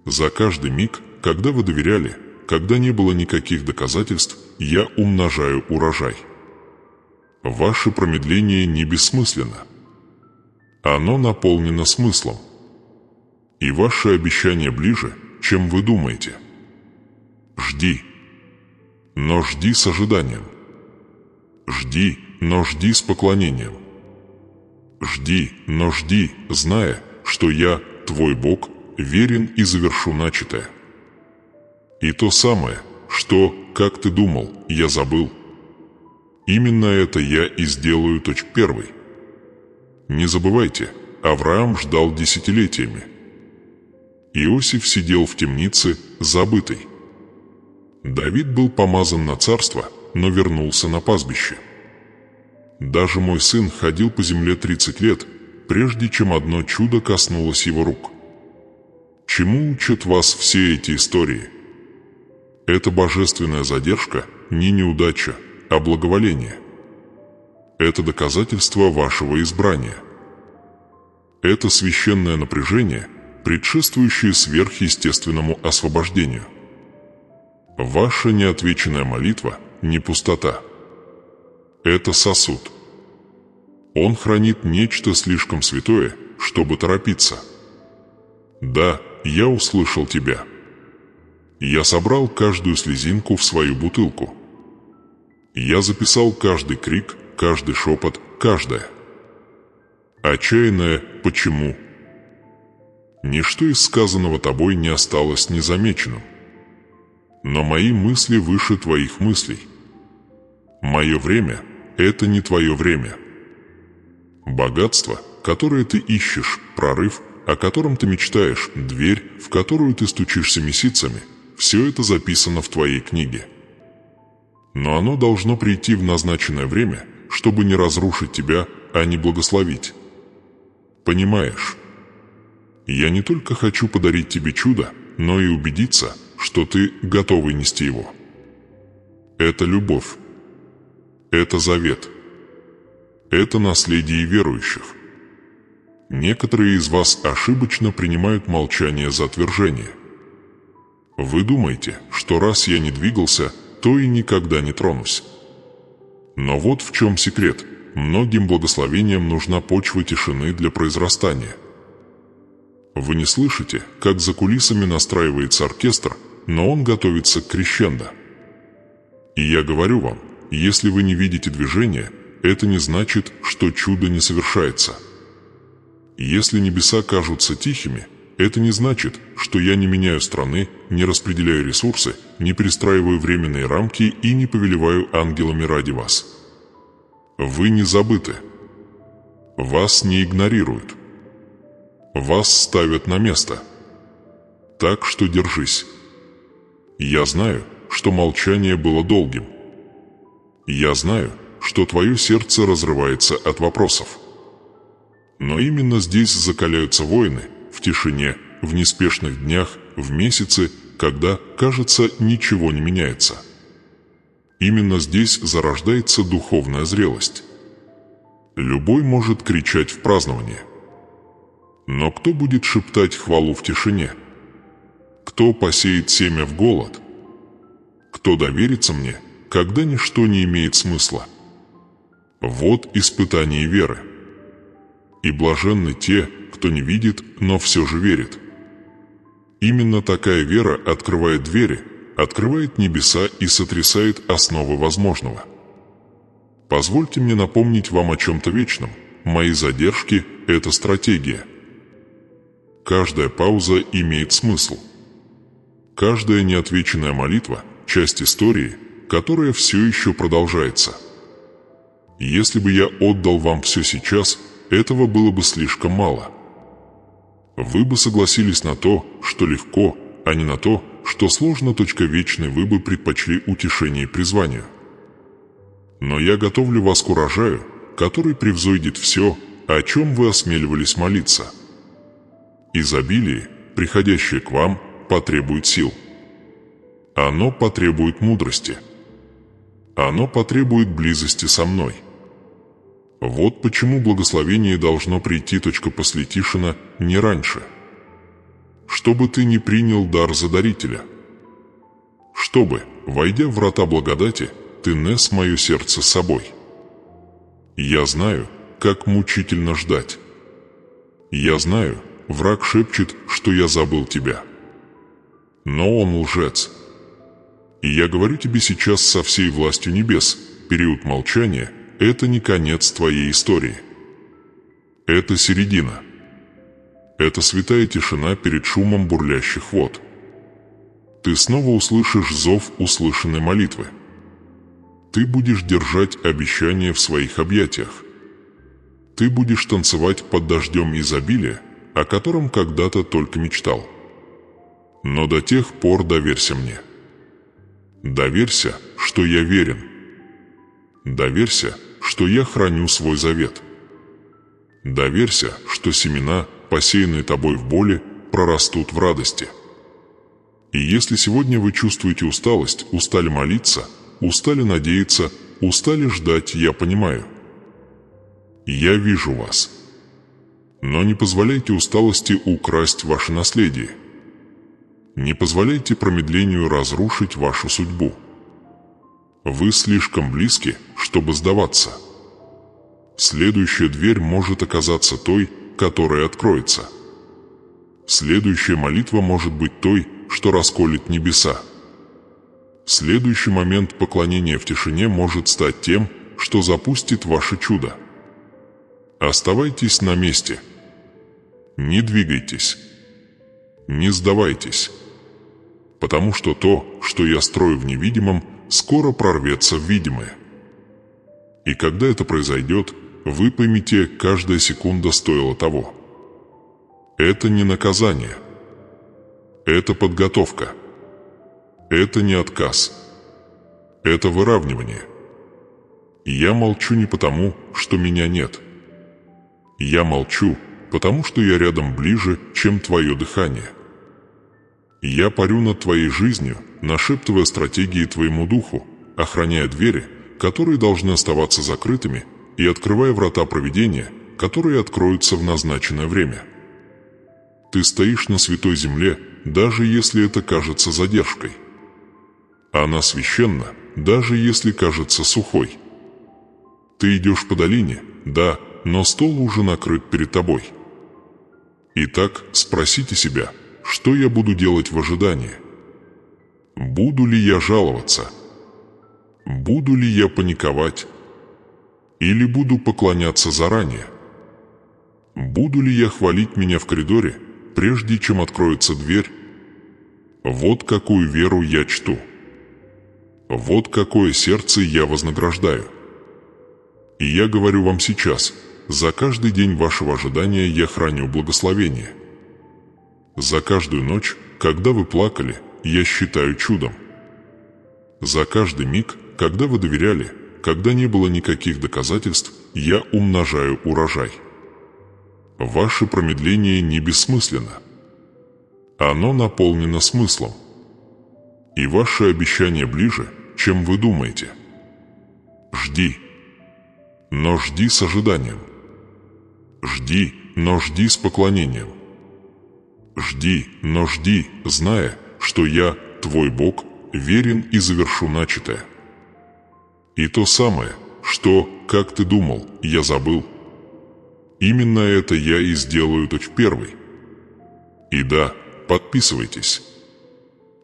За каждый миг, когда вы доверяли, когда не было никаких доказательств, я умножаю урожай. Ваше промедление не бессмысленно. Оно наполнено смыслом. И ваше обещание ближе, чем вы думаете. Жди. Но жди с ожиданием. Жди, но жди с поклонением. Жди, но жди, зная, что я, твой Бог, верен и завершу начатое. И то самое, что, как ты думал, я забыл. Именно это я и сделаю. Первый. Не забывайте, Авраам ждал десятилетиями. Иосиф сидел в темнице, забытый. Давид был помазан на царство, но вернулся на пастбище. Даже мой сын ходил по земле 30 лет, прежде чем одно чудо коснулось его рук. Чему учат вас все эти истории? Это божественная задержка, не неудача, а благоволение. Это доказательство вашего избрания. Это священное напряжение, предшествующее сверхъестественному освобождению. Ваша неотвеченная молитва не пустота. Это сосуд. Он хранит нечто слишком святое, чтобы торопиться. Да, я услышал тебя. Я собрал каждую слезинку в свою бутылку. Я записал каждый крик, каждый шепот, каждое. Отчаянное «почему?». Ничто из сказанного тобой не осталось незамеченным. Но мои мысли выше твоих мыслей. Мое время – это не твое время. Богатство, которое ты ищешь, прорыв, о котором ты мечтаешь, дверь, в которую ты стучишься месяцами – все это записано в твоей книге. Но оно должно прийти в назначенное время, чтобы не разрушить тебя, а не благословить. Понимаешь? Я не только хочу подарить тебе чудо, но и убедиться, что ты готовый нести его. Это любовь. Это завет. Это наследие верующих. Некоторые из вас ошибочно принимают молчание за отвержение. Вы думаете, что раз я не двигался, то и никогда не тронусь. Но вот в чем секрет. Многим благословениям нужна почва тишины для произрастания. Вы не слышите, как за кулисами настраивается оркестр, но он готовится к крещендо. И я говорю вам, если вы не видите движения, это не значит, что чудо не совершается. Если небеса кажутся тихими, это не значит, что я не меняю страны, не распределяю ресурсы, не перестраиваю временные рамки и не повелеваю ангелами ради вас. Вы не забыты. Вас не игнорируют. Вас ставят на место. Так что держись. Я знаю, что молчание было долгим. Я знаю, что твое сердце разрывается от вопросов. Но именно здесь закаляются воины, в тишине, в неспешных днях, в месяцы, когда, кажется, ничего не меняется. Именно здесь зарождается духовная зрелость. Любой может кричать в праздновании. Но кто будет шептать хвалу в тишине? Кто посеет семя в голод? Кто доверится мне, когда ничто не имеет смысла? Вот испытание веры. И блаженны те, кто не видит, но все же верит. Именно такая вера открывает двери, открывает небеса и сотрясает основы возможного. Позвольте мне напомнить вам о чем-то вечном. Мои задержки – это стратегия. Каждая пауза имеет смысл. Каждая неотвеченная молитва – часть истории, которая все еще продолжается. Если бы я отдал вам все сейчас, этого было бы слишком мало. Вы бы согласились на то, что легко, а не на то, что сложно. Вечный, вы бы предпочли утешение призванию. Но я готовлю вас к урожаю, который превзойдет все, о чем вы осмеливались молиться. Изобилие, приходящее к вам, потребует сил. Оно потребует мудрости. Оно потребует близости со мной. Вот почему благословение должно прийти после Тишина не раньше. Чтобы ты не принял дар за дарителя. Чтобы, войдя в врата благодати, ты нес мое сердце с собой. Я знаю, как мучительно ждать. Я знаю, враг шепчет, что я забыл тебя. Но он лжец. И я говорю тебе сейчас со всей властью небес, период молчания — это не конец твоей истории. Это середина. Это святая тишина перед шумом бурлящих вод. Ты снова услышишь зов услышанной молитвы. Ты будешь держать обещания в своих объятиях. Ты будешь танцевать под дождем изобилия, о котором когда-то только мечтал. Но до тех пор доверься мне. Доверься, что я верен. Доверься, что я храню свой завет. Доверься, что семена, посеянные тобой в боли, прорастут в радости. И если сегодня вы чувствуете усталость, устали молиться, устали надеяться, устали ждать, я понимаю. Я вижу вас. Но не позволяйте усталости украсть ваше наследие. Не позволяйте промедлению разрушить вашу судьбу. Вы слишком близки, чтобы сдаваться. Следующая дверь может оказаться той, которая откроется. Следующая молитва может быть той, что расколет небеса. Следующий момент поклонения в тишине может стать тем, что запустит ваше чудо. Оставайтесь на месте. Не двигайтесь. Не сдавайтесь. Потому что то, что я строю в невидимом, скоро прорвется в видимое. И когда это произойдет, вы поймете, каждая секунда стоила того. Это не наказание. Это подготовка. Это не отказ. Это выравнивание. Я молчу не потому, что меня нет. Я молчу, потому что я рядом ближе, чем твое дыхание. Я парю над твоей жизнью, нашептывая стратегии твоему духу, охраняя двери, которые должны оставаться закрытыми, и открывая врата провидения, которые откроются в назначенное время. Ты стоишь на святой земле, даже если это кажется задержкой. Она священна, даже если кажется сухой. Ты идешь по долине, да, но стол уже накрыт перед тобой. Итак, спросите себя, что я буду делать в ожидании? Буду ли я жаловаться? Буду ли я паниковать? Или буду поклоняться заранее? Буду ли я хвалить меня в коридоре, прежде чем откроется дверь? Вот какую веру я чту. Вот какое сердце я вознаграждаю. И я говорю вам сейчас, за каждый день вашего ожидания я храню благословение. За каждую ночь, когда вы плакали, я считаю чудом. За каждый миг, когда вы доверяли, когда не было никаких доказательств, я умножаю урожай. Ваше промедление не бессмысленно. Оно наполнено смыслом. И ваше обещание ближе, чем вы думаете. Жди. Но жди с ожиданием. Жди, но жди с поклонением. Жди, но жди, зная, что я, твой Бог, верен и завершу начатое. И то самое, что, как ты думал, я забыл. Именно это я и сделаю в первый. И да, подписывайтесь.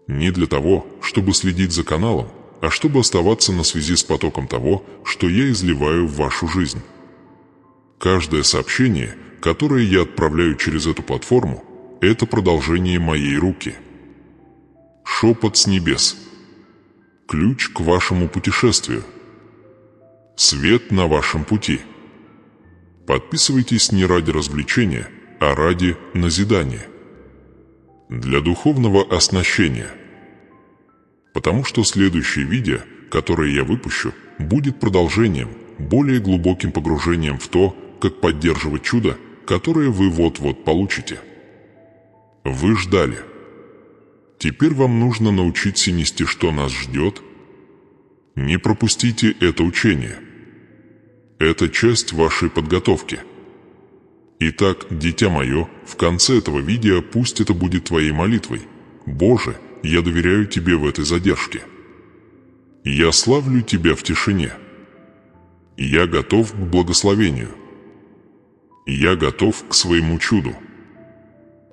Не для того, чтобы следить за каналом, а чтобы оставаться на связи с потоком того, что я изливаю в вашу жизнь. Каждое сообщение, которое я отправляю через эту платформу, это продолжение моей руки. Шепот с небес. Ключ к вашему путешествию. Свет на вашем пути. Подписывайтесь не ради развлечения, а ради назидания. Для духовного оснащения. потому что следующее видео, которое я выпущу, будет продолжением, более глубоким погружением в то, как поддерживать чудо, которое вы вот-вот получите. Вы ждали. Теперь вам нужно научиться нести, что нас ждет. Не пропустите это учение. Это часть вашей подготовки. Итак, дитя мое, в конце этого видео пусть это будет твоей молитвой. Боже, я доверяю Тебе в этой задержке. Я славлю Тебя в тишине. Я готов к благословению. Я готов к своему чуду.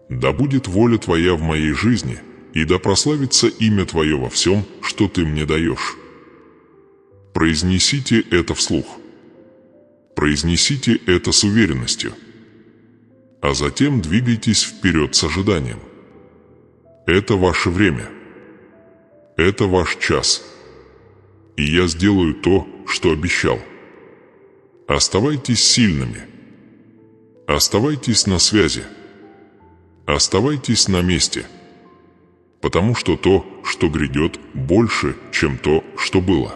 Да будет воля Твоя в моей жизни, и да прославится имя Твое во всем, что Ты мне даешь. Произнесите это вслух. Произнесите это с уверенностью. А затем двигайтесь вперед с ожиданием. Это ваше время. Это ваш час. И я сделаю то, что обещал. Оставайтесь сильными. Оставайтесь на связи. Оставайтесь на месте. Потому что то, что грядет, больше, чем то, что было.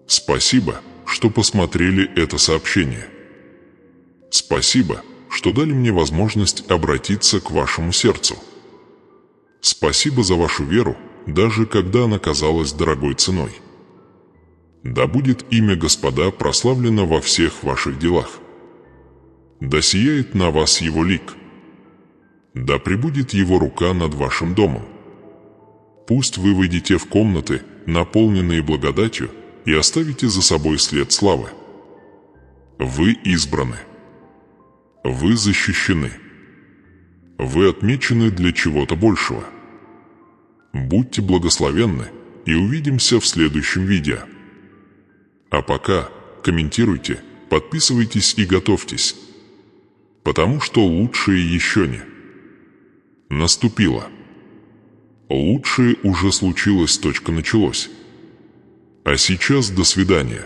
Спасибо, что посмотрели это сообщение. Спасибо, что дали мне возможность обратиться к вашему сердцу. Спасибо за вашу веру, даже когда она казалась дорогой ценой. Да будет имя Господа прославлено во всех ваших делах. Да сияет на вас Его лик. Да пребудет Его рука над вашим домом. Пусть вы выйдете в комнаты, наполненные благодатью, и оставите за собой след славы. Вы избраны. Вы защищены. Вы отмечены для чего-то большего. Будьте благословенны, и увидимся в следующем видео. А пока комментируйте, подписывайтесь и готовьтесь, потому что лучшее еще не наступило. Лучшее уже случилось, началось. А сейчас до свидания.